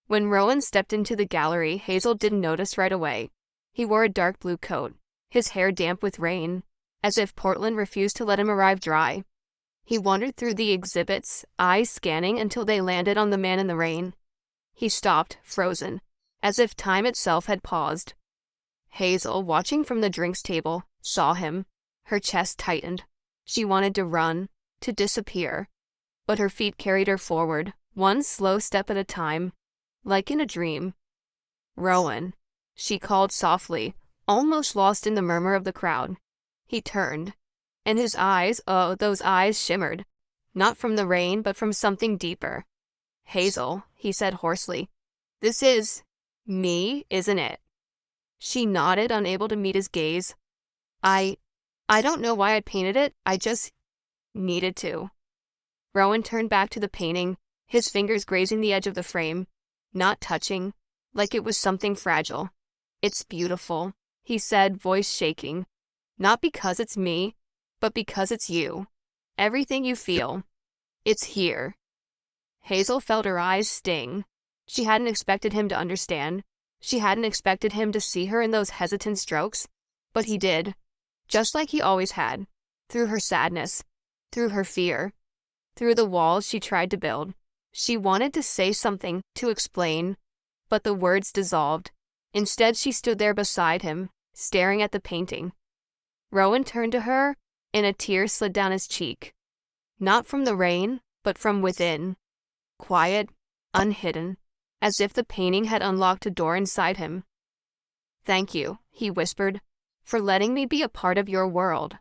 When Rowan stepped into the gallery, Hazel didn't notice right away. He wore a dark blue coat, his hair damp with rain, as if Portland refused to let him arrive dry. He wandered through the exhibits, eyes scanning until they landed on the man in the rain. He stopped, frozen, as if time itself had paused. Hazel, watching from the drinks table, saw him. Her chest tightened. She wanted to run, to disappear. But her feet carried her forward, one slow step at a time, like in a dream. "Rowan," she called softly, almost lost in the murmur of the crowd. He turned, and his eyes, oh, those eyes shimmered, not from the rain, but from something deeper. "Hazel," he said hoarsely, "this is me, isn't it?" She nodded, unable to meet his gaze. I don't know why I painted it, I just needed to." Rowan turned back to the painting, his fingers grazing the edge of the frame, not touching, like it was something fragile. "It's beautiful," he said, voice shaking. "Not because it's me, but because it's you. Everything you feel. It's here." Hazel felt her eyes sting. She hadn't expected him to understand. She hadn't expected him to see her in those hesitant strokes, but he did, just like he always had, through her sadness, through her fear, through the walls she tried to build. She wanted to say something, to explain, but the words dissolved. Instead, she stood there beside him, staring at the painting. Rowan turned to her, and a tear slid down his cheek. Not from the rain, but from within. Quiet, unhidden, as if the painting had unlocked a door inside him. "Thank you," he whispered, "for letting me be a part of your world."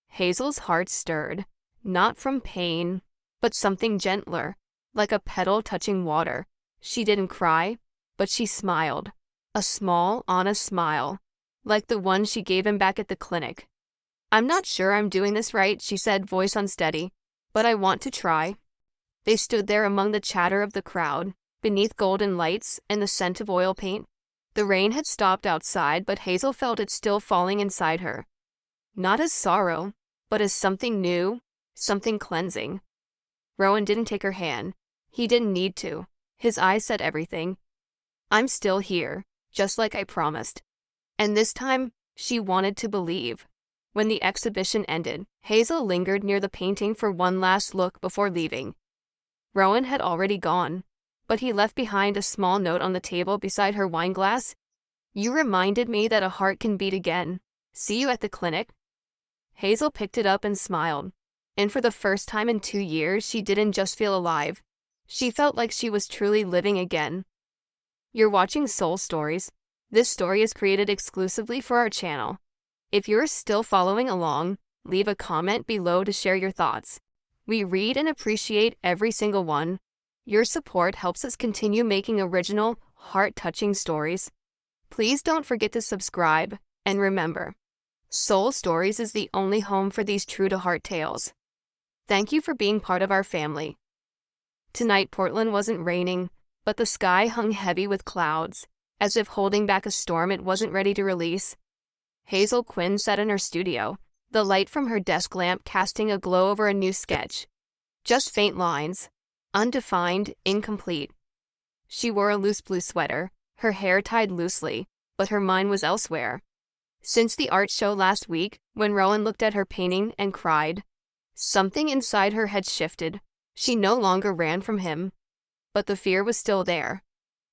Hazel's heart stirred, not from pain, but something gentler, like a petal touching water. She didn't cry, but she smiled, a small, honest smile, like the one she gave him back at the clinic. "I'm not sure I'm doing this right," she said, voice unsteady, "but I want to try." They stood there among the chatter of the crowd, beneath golden lights and the scent of oil paint. The rain had stopped outside, but Hazel felt it still falling inside her. Not as sorrow, but as something new, something cleansing. Rowan didn't take her hand. He didn't need to. His eyes said everything. "I'm still here, just like I promised." And this time, she wanted to believe. When the exhibition ended, Hazel lingered near the painting for one last look before leaving. Rowan had already gone, but he left behind a small note on the table beside her wine glass. "You reminded me that a heart can beat again. See you at the clinic." Hazel picked it up and smiled. And for the first time in 2 years, she didn't just feel alive. She felt like she was truly living again. You're watching Soul Stories. This story is created exclusively for our channel. If you're still following along, leave a comment below to share your thoughts. We read and appreciate every single one. Your support helps us continue making original, heart-touching stories. Please don't forget to subscribe, and remember, Soul Stories is the only home for these true-to-heart tales. Thank you for being part of our family. Tonight, Portland wasn't raining, but the sky hung heavy with clouds, as if holding back a storm it wasn't ready to release. Hazel Quinn sat in her studio, the light from her desk lamp casting a glow over a new sketch. Just faint lines, undefined, incomplete. She wore a loose blue sweater, her hair tied loosely, but her mind was elsewhere. Since the art show last week, when Rowan looked at her painting and cried, something inside her had shifted. She no longer ran from him, but the fear was still there.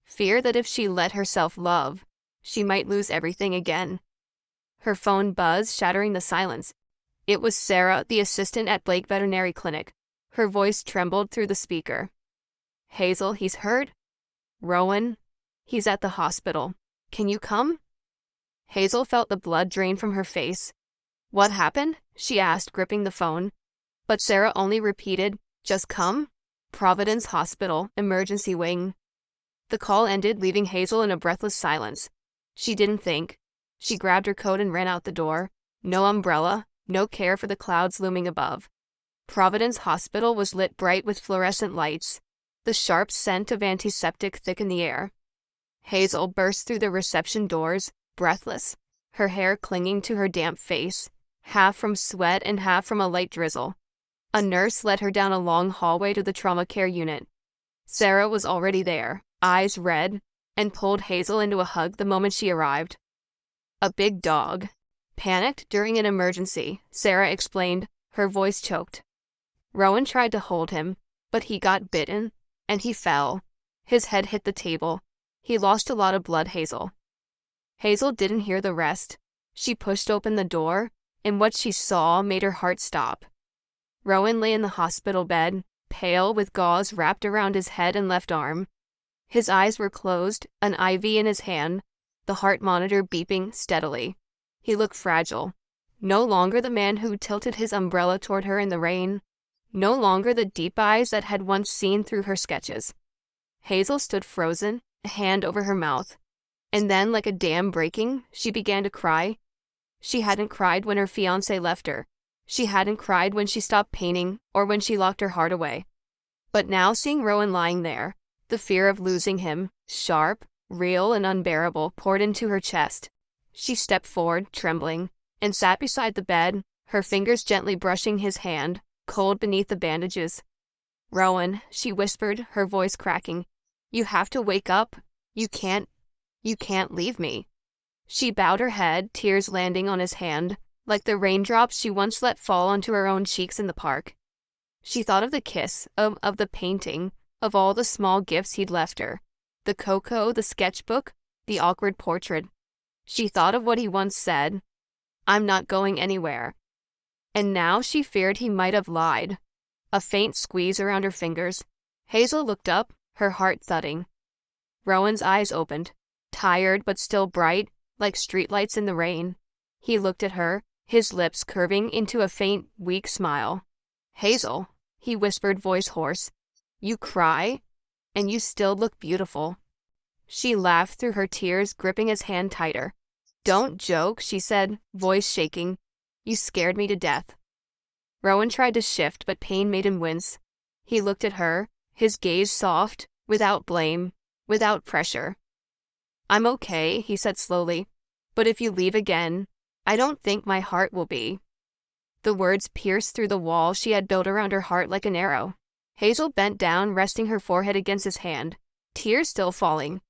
Fear that if she let herself love, she might lose everything again. Her phone buzzed, shattering the silence. It was Sarah, the assistant at Blake Veterinary Clinic. Her voice trembled through the speaker. Hazel, he's hurt. Rowan, he's at the hospital. Can you come? Hazel felt the blood drain from her face. What happened? She asked, gripping the phone. But Sarah only repeated, just come. Providence Hospital, emergency wing. The call ended, leaving Hazel in a breathless silence. She didn't think. She grabbed her coat and ran out the door. No umbrella, no care for the clouds looming above. Providence Hospital was lit bright with fluorescent lights. The sharp scent of antiseptic thickened the air. Hazel burst through the reception doors, breathless, her hair clinging to her damp face, half from sweat and half from a light drizzle. A nurse led her down a long hallway to the trauma care unit. Sarah was already there, eyes red, and pulled Hazel into a hug the moment she arrived. A big dog. Panicked during an emergency, Sarah explained, her voice choked. Rowan tried to hold him, but he got bitten, and he fell. His head hit the table. He lost a lot of blood, Hazel. Hazel didn't hear the rest. She pushed open the door, and what she saw made her heart stop. Rowan lay in the hospital bed, pale, with gauze wrapped around his head and left arm. His eyes were closed, an IV in his hand, the heart monitor beeping steadily. He looked fragile. No longer the man who tilted his umbrella toward her in the rain. No longer the deep eyes that had once seen through her sketches. Hazel stood frozen, a hand over her mouth. And then, like a dam breaking, she began to cry. She hadn't cried when her fiancé left her. She hadn't cried when she stopped painting or when she locked her heart away. But now, seeing Rowan lying there, the fear of losing him, sharp, real, and unbearable, poured into her chest. She stepped forward, trembling, and sat beside the bed, her fingers gently brushing his hand, cold beneath the bandages. Rowan, she whispered, her voice cracking, you have to wake up. You can't leave me. She bowed her head, tears landing on his hand, like the raindrops she once let fall onto her own cheeks in the park. She thought of the kiss, of the painting, of all the small gifts he'd left her. The cocoa, the sketchbook, the awkward portrait. She thought of what he once said, I'm not going anywhere. And now she feared he might have lied. A faint squeeze around her fingers. Hazel looked up, her heart thudding. Rowan's eyes opened, tired but still bright, like streetlights in the rain. He looked at her, his lips curving into a faint, weak smile. Hazel, he whispered, voice hoarse, you cry, and you still look beautiful. She laughed through her tears, gripping his hand tighter. Don't joke, she said, voice shaking. You scared me to death. Rowan tried to shift, but pain made him wince. He looked at her, his gaze soft, without blame, without pressure. I'm okay, he said slowly, but if you leave again, I don't think my heart will be. The words pierced through the wall she had built around her heart like an arrow. Hazel bent down, resting her forehead against his hand, tears still falling.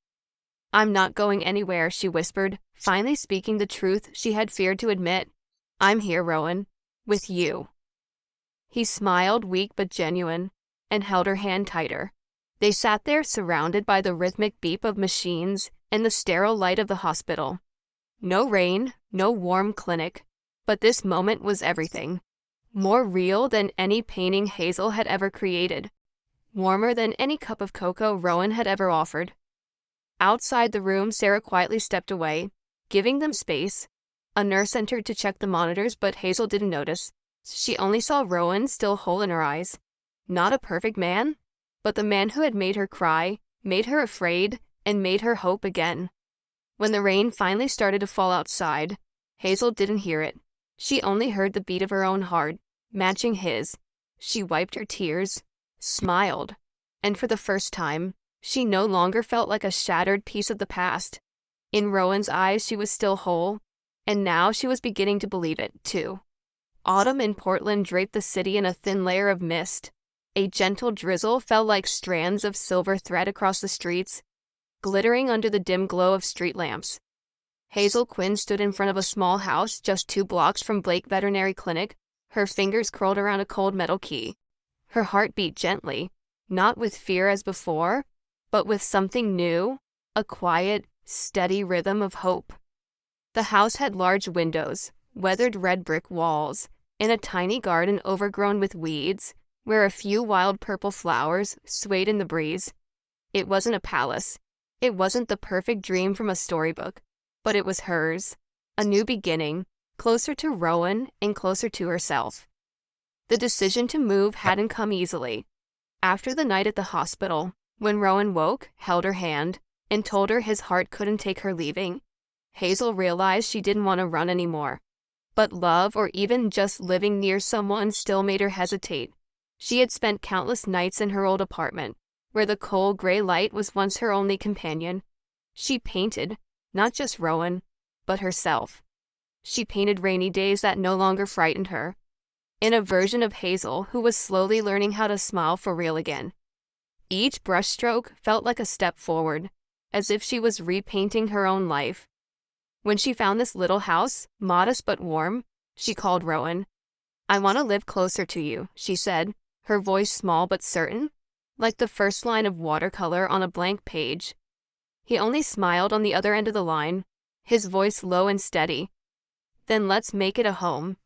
I'm not going anywhere, she whispered, finally speaking the truth she had feared to admit. I'm here, Rowan, with you. He smiled, weak but genuine, and held her hand tighter. They sat there, surrounded by the rhythmic beep of machines and the sterile light of the hospital. No rain, no warm clinic, but this moment was everything. More real than any painting Hazel had ever created. Warmer than any cup of cocoa Rowan had ever offered. Outside the room, Sarah quietly stepped away, giving them space. A nurse entered to check the monitors, but Hazel didn't notice. She only saw Rowan, still whole in her eyes. Not a perfect man, but the man who had made her cry, made her afraid, and made her hope again. When the rain finally started to fall outside, Hazel didn't hear it. She only heard the beat of her own heart, matching his. She wiped her tears, smiled, and for the first time, she no longer felt like a shattered piece of the past. In Rowan's eyes, she was still whole, and now she was beginning to believe it, too. Autumn in Portland draped the city in a thin layer of mist. A gentle drizzle fell like strands of silver thread across the streets, glittering under the dim glow of street lamps. Hazel Quinn stood in front of a small house just 2 blocks from Blake Veterinary Clinic, her fingers curled around a cold metal key. Her heart beat gently, not with fear as before, but with something new, a quiet, steady rhythm of hope. The house had large windows, weathered red brick walls, and a tiny garden overgrown with weeds, where a few wild purple flowers swayed in the breeze. It wasn't a palace. It wasn't the perfect dream from a storybook, but it was hers. A new beginning, closer to Rowan and closer to herself. The decision to move hadn't come easily. After the night at the hospital, when Rowan woke, held her hand, and told her his heart couldn't take her leaving, Hazel realized she didn't want to run anymore. But love, or even just living near someone, still made her hesitate. She had spent countless nights in her old apartment, where the cold gray light was once her only companion. She painted, not just Rowan, but herself. She painted rainy days that no longer frightened her, in a version of Hazel who was slowly learning how to smile for real again. Each brushstroke felt like a step forward, as if she was repainting her own life. When she found this little house, modest but warm, she called Rowan. "I want to live closer to you," she said, her voice small but certain, like the first line of watercolor on a blank page. He only smiled on the other end of the line, his voice low and steady. "Then let's make it a home."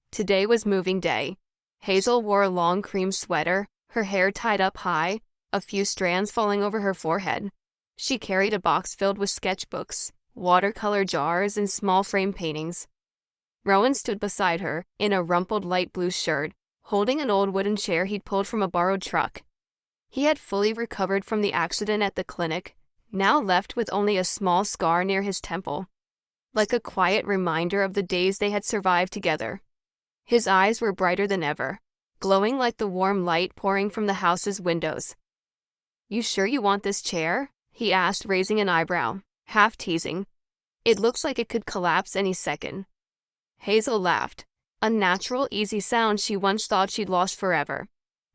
Today was moving day. Hazel wore a long cream sweater, her hair tied up high, a few strands falling over her forehead. She carried a box filled with sketchbooks, watercolor jars, and small frame paintings. Rowan stood beside her, in a rumpled light blue shirt, holding an old wooden chair he'd pulled from a borrowed truck. He had fully recovered from the accident at the clinic, now left with only a small scar near his temple, like a quiet reminder of the days they had survived together. His eyes were brighter than ever, glowing like the warm light pouring from the house's windows. "You sure you want this chair?" he asked, raising an eyebrow, half teasing. "It looks like it could collapse any second." Hazel laughed, a natural, easy sound she once thought she'd lost forever.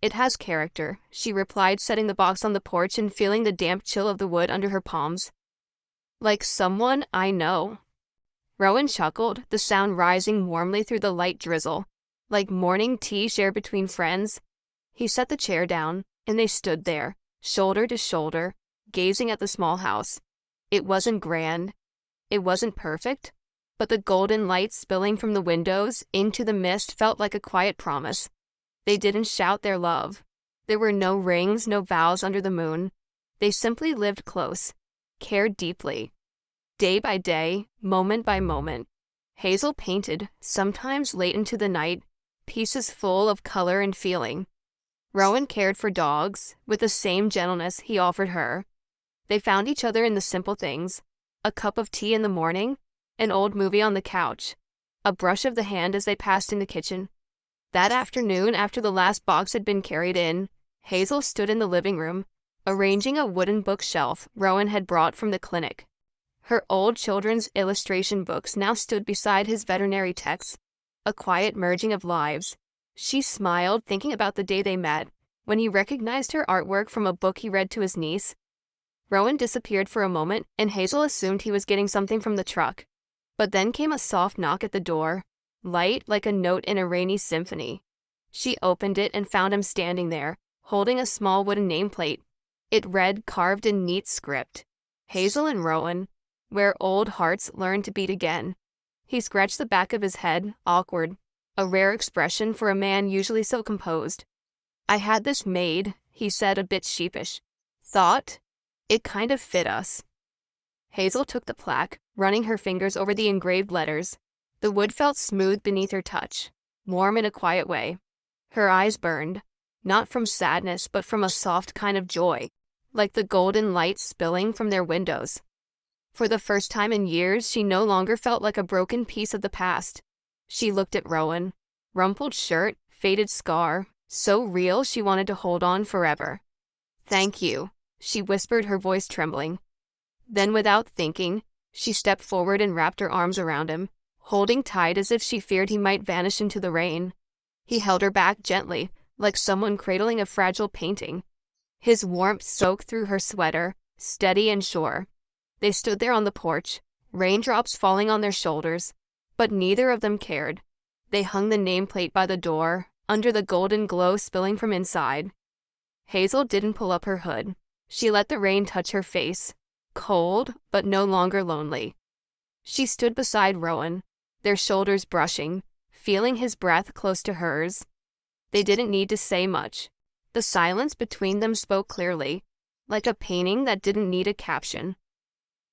"It has character," she replied, setting the box on the porch and feeling the damp chill of the wood under her palms. "Like someone I know." Rowan chuckled, the sound rising warmly through the light drizzle, like morning tea shared between friends. He set the chair down, and they stood there, shoulder to shoulder, gazing at the small house. It wasn't grand. It wasn't perfect, but the golden light spilling from the windows into the mist felt like a quiet promise. They didn't shout their love. There were no rings, no vows under the moon. They simply lived close, cared deeply. Day by day, moment by moment. Hazel painted, sometimes late into the night, pieces full of color and feeling. Rowan cared for dogs, with the same gentleness he offered her. They found each other in the simple things: a cup of tea in the morning, an old movie on the couch, a brush of the hand as they passed in the kitchen. That afternoon, after the last box had been carried in, Hazel stood in the living room, arranging a wooden bookshelf Rowan had brought from the clinic. Her old children's illustration books now stood beside his veterinary texts, a quiet merging of lives. She smiled, thinking about the day they met, when he recognized her artwork from a book he read to his niece. Rowan disappeared for a moment, and Hazel assumed he was getting something from the truck. But then came a soft knock at the door, light like a note in a rainy symphony. She opened it and found him standing there, holding a small wooden nameplate. It read, carved in neat script, "Hazel and Rowan, where old hearts learn to beat again." He scratched the back of his head, awkward, a rare expression for a man usually so composed. "I had this made," he said, a bit sheepish. "Thought it kind of fit us." Hazel took the plaque, running her fingers over the engraved letters. The wood felt smooth beneath her touch, warm in a quiet way. Her eyes burned, not from sadness but from a soft kind of joy, like the golden light spilling from their windows. For the first time in years, she no longer felt like a broken piece of the past. She looked at Rowan. Rumpled shirt, faded scar, so real she wanted to hold on forever. "Thank you," she whispered, her voice trembling. Then, without thinking, she stepped forward and wrapped her arms around him, holding tight as if she feared he might vanish into the rain. He held her back gently, like someone cradling a fragile painting. His warmth soaked through her sweater, steady and sure. They stood there on the porch, raindrops falling on their shoulders, but neither of them cared. They hung the nameplate by the door, under the golden glow spilling from inside. Hazel didn't pull up her hood. She let the rain touch her face, cold but no longer lonely. She stood beside Rowan, their shoulders brushing, feeling his breath close to hers. They didn't need to say much. The silence between them spoke clearly, like a painting that didn't need a caption.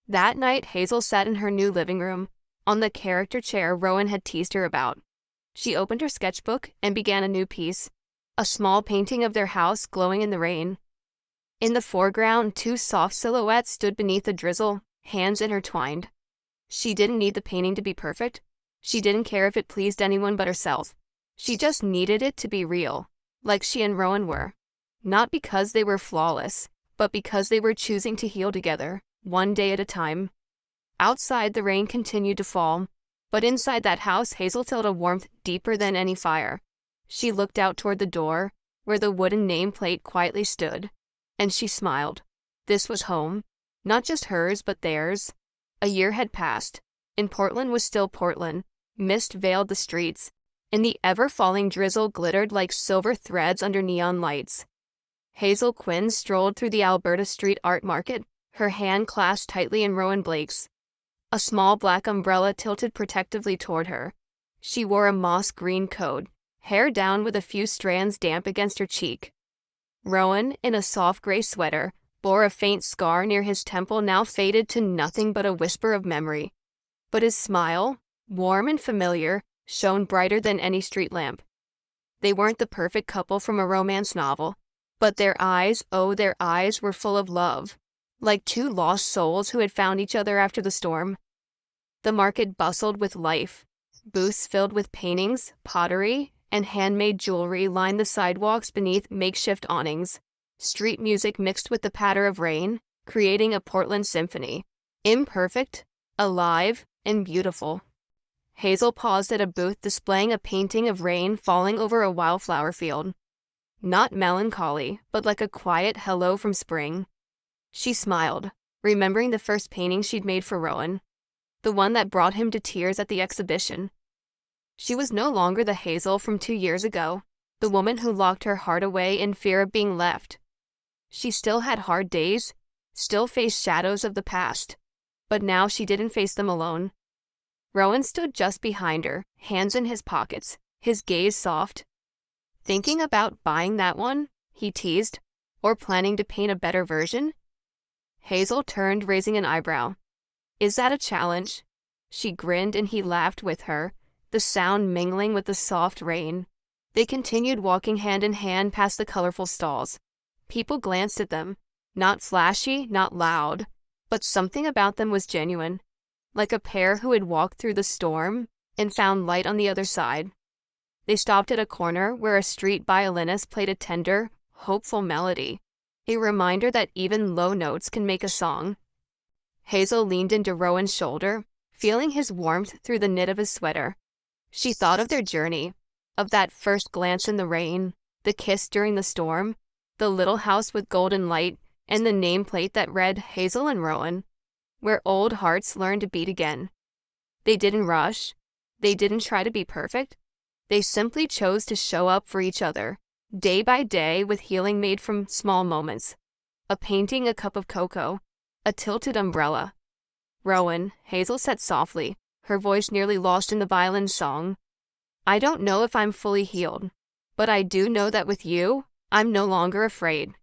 That night, Hazel sat in her new living room, on the character chair Rowan had teased her about. She opened her sketchbook and began a new piece, a small painting of their house glowing in the rain. In the foreground, two soft silhouettes stood beneath a drizzle, hands intertwined. She didn't need the painting to be perfect. She didn't care if it pleased anyone but herself. She just needed it to be real, like she and Rowan were. Not because they were flawless, but because they were choosing to heal together, one day at a time. Outside, the rain continued to fall, but inside that house, Hazel felt a warmth deeper than any fire. She looked out toward the door, where the wooden nameplate quietly stood, and she smiled. This was home, not just hers, but theirs. A year had passed, and Portland was still Portland. Mist veiled the streets, and the ever-falling drizzle glittered like silver threads under neon lights. Hazel Quinn strolled through the Alberta Street Art Market, her hand clasped tightly in Rowan Blake's. A small black umbrella tilted protectively toward her. She wore a moss-green coat, hair down with a few strands damp against her cheek. Rowan, in a soft gray sweater, bore a faint scar near his temple now faded to nothing but a whisper of memory. But his smile, warm and familiar, shone brighter than any street lamp. They weren't the perfect couple from a romance novel, but their eyes, oh, their eyes were full of love, like two lost souls who had found each other after the storm. The market bustled with life. Booths filled with paintings, pottery, and handmade jewelry lined the sidewalks beneath makeshift awnings. Street music mixed with the patter of rain, creating a Portland symphony. Imperfect, alive, and beautiful. Hazel paused at a booth displaying a painting of rain falling over a wildflower field. Not melancholy, but like a quiet hello from spring. She smiled, remembering the first painting she'd made for Rowan, the one that brought him to tears at the exhibition. She was no longer the Hazel from 2 years ago, the woman who locked her heart away in fear of being left. She still had hard days, still faced shadows of the past, but now she didn't face them alone. Rowan stood just behind her, hands in his pockets, his gaze soft. Thinking about buying that one, he teased, or planning to paint a better version? Hazel turned, raising an eyebrow. Is that a challenge? She grinned and he laughed with her, the sound mingling with the soft rain. They continued walking hand in hand past the colorful stalls. People glanced at them, not flashy, not loud, but something about them was genuine, like a pair who had walked through the storm and found light on the other side. They stopped at a corner where a street violinist played a tender, hopeful melody, a reminder that even low notes can make a song. Hazel leaned into Rowan's shoulder, feeling his warmth through the knit of his sweater. She thought of their journey, of that first glance in the rain, the kiss during the storm, the little house with golden light, and the nameplate that read Hazel and Rowan, where old hearts learned to beat again. They didn't rush. They didn't try to be perfect. They simply chose to show up for each other, day by day, with healing made from small moments. A painting, a cup of cocoa, a tilted umbrella. Rowan, Hazel said softly, her voice nearly lost in the violin's song. I don't know if I'm fully healed, but I do know that with you, I'm no longer afraid.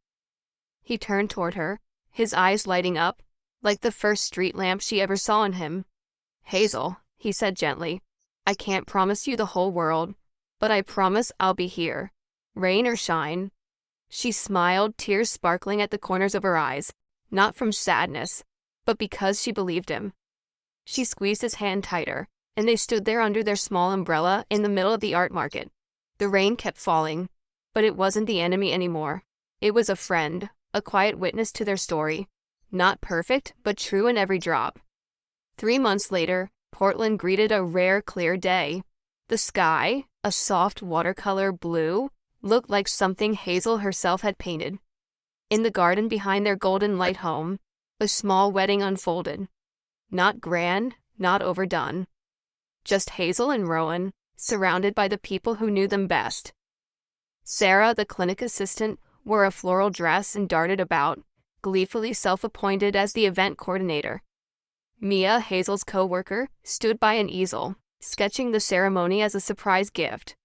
He turned toward her, his eyes lighting up, like the first street lamp she ever saw in him. Hazel, he said gently, I can't promise you the whole world, but I promise I'll be here, rain or shine. She smiled, tears sparkling at the corners of her eyes, not from sadness, but because she believed him. She squeezed his hand tighter, and they stood there under their small umbrella in the middle of the art market. The rain kept falling, but it wasn't the enemy anymore. It was a friend, a quiet witness to their story. Not perfect, but true in every drop. 3 months later, Portland greeted a rare, clear day. The sky, a soft watercolor blue, looked like something Hazel herself had painted. In the garden behind their golden light home, a small wedding unfolded. Not grand, not overdone. Just Hazel and Rowan, surrounded by the people who knew them best. Sarah, the clinic assistant, wore a floral dress and darted about, gleefully self-appointed as the event coordinator. Mia, Hazel's co-worker, stood by an easel, sketching the ceremony as a surprise gift.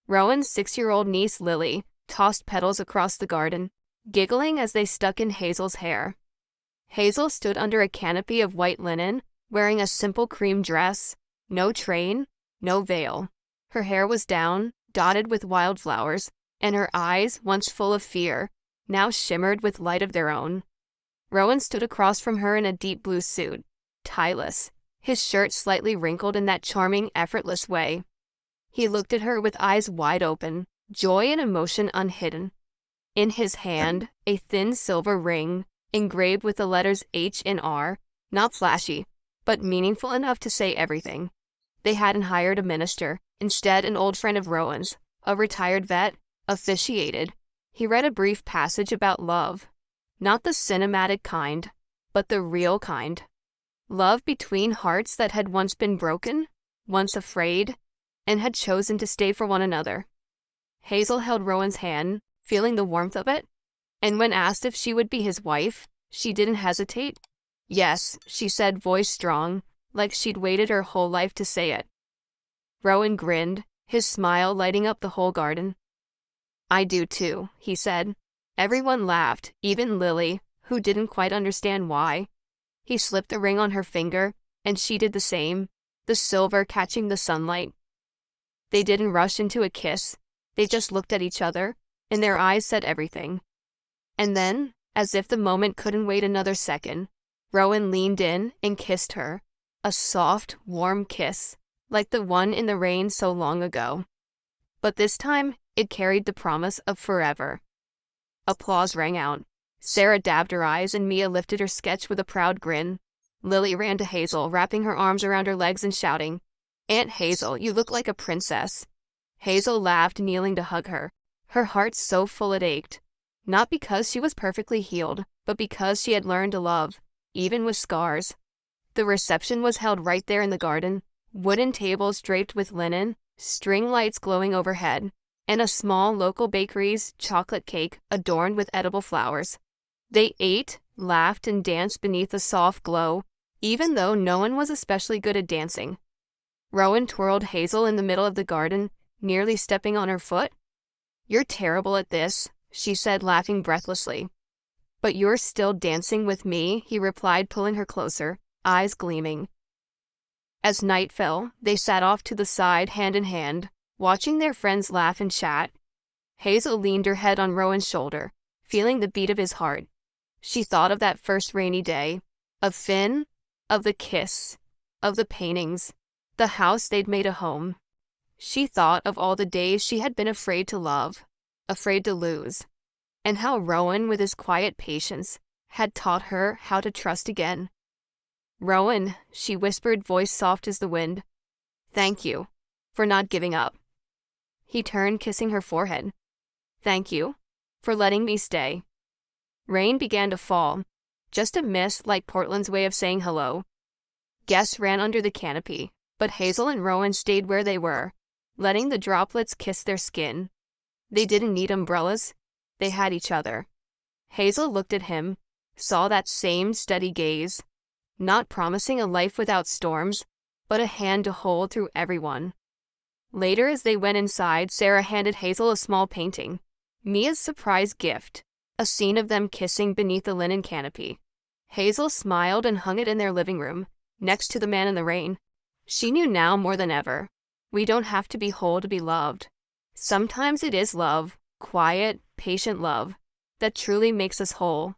Rowan's 6-year-old niece Lily tossed petals across the garden, giggling as they stuck in Hazel's hair. Hazel stood under a canopy of white linen, wearing a simple cream dress, no train, no veil. Her hair was down, dotted with wildflowers, and her eyes, once full of fear, now shimmered with light of their own. Rowan stood across from her in a deep blue suit, tieless, his shirt slightly wrinkled in that charming, effortless way. He looked at her with eyes wide open, joy and emotion unhidden. In his hand, a thin silver ring, engraved with the letters H and R, not flashy, but meaningful enough to say everything. They hadn't hired a minister. Instead, an old friend of Rowan's, a retired vet, officiated. He read a brief passage about love. Not the cinematic kind, but the real kind. Love between hearts that had once been broken, once afraid, and had chosen to stay for one another. Hazel held Rowan's hand, feeling the warmth of it, and when asked if she would be his wife, she didn't hesitate. Yes, she said, voice strong, like she'd waited her whole life to say it. Rowan grinned, his smile lighting up the whole garden. I do too, he said. Everyone laughed, even Lily, who didn't quite understand why. He slipped the ring on her finger, and she did the same, the silver catching the sunlight. They didn't rush into a kiss, they just looked at each other, and their eyes said everything. And then, as if the moment couldn't wait another second, Rowan leaned in and kissed her, a soft, warm kiss, like the one in the rain so long ago. But this time, it carried the promise of forever. Applause rang out. Sarah dabbed her eyes and Mia lifted her sketch with a proud grin. Lily ran to Hazel, wrapping her arms around her legs and shouting, Aunt Hazel, you look like a princess. Hazel laughed, kneeling to hug her, her heart so full it ached. Not because she was perfectly healed, but because she had learned to love, even with scars. The reception was held right there in the garden, wooden tables draped with linen, string lights glowing overhead, and a small local bakery's chocolate cake adorned with edible flowers. They ate, laughed, and danced beneath a soft glow, even though no one was especially good at dancing. Rowan twirled Hazel in the middle of the garden, nearly stepping on her foot. You're terrible at this, she said, laughing breathlessly. But you're still dancing with me, he replied, pulling her closer, eyes gleaming. As night fell, they sat off to the side, hand in hand, watching their friends laugh and chat. Hazel leaned her head on Rowan's shoulder, feeling the beat of his heart. She thought of that first rainy day, of Finn, of the kiss, of the paintings, the house they'd made a home. She thought of all the days she had been afraid to love, afraid to lose, and how Rowan, with his quiet patience, had taught her how to trust again. Rowan, she whispered, voice soft as the wind, thank you for not giving up. He turned, kissing her forehead. Thank you for letting me stay. Rain began to fall, just a mist like Portland's way of saying hello. Guests ran under the canopy, but Hazel and Rowan stayed where they were, letting the droplets kiss their skin. They didn't need umbrellas, they had each other. Hazel looked at him, saw that same steady gaze, not promising a life without storms, but a hand to hold through everyone. Later, as they went inside, Sarah handed Hazel a small painting, Mia's surprise gift, a scene of them kissing beneath the linen canopy. Hazel smiled and hung it in their living room, next to the man in the rain. She knew now more than ever, we don't have to be whole to be loved. Sometimes it is love, quiet, patient love, that truly makes us whole.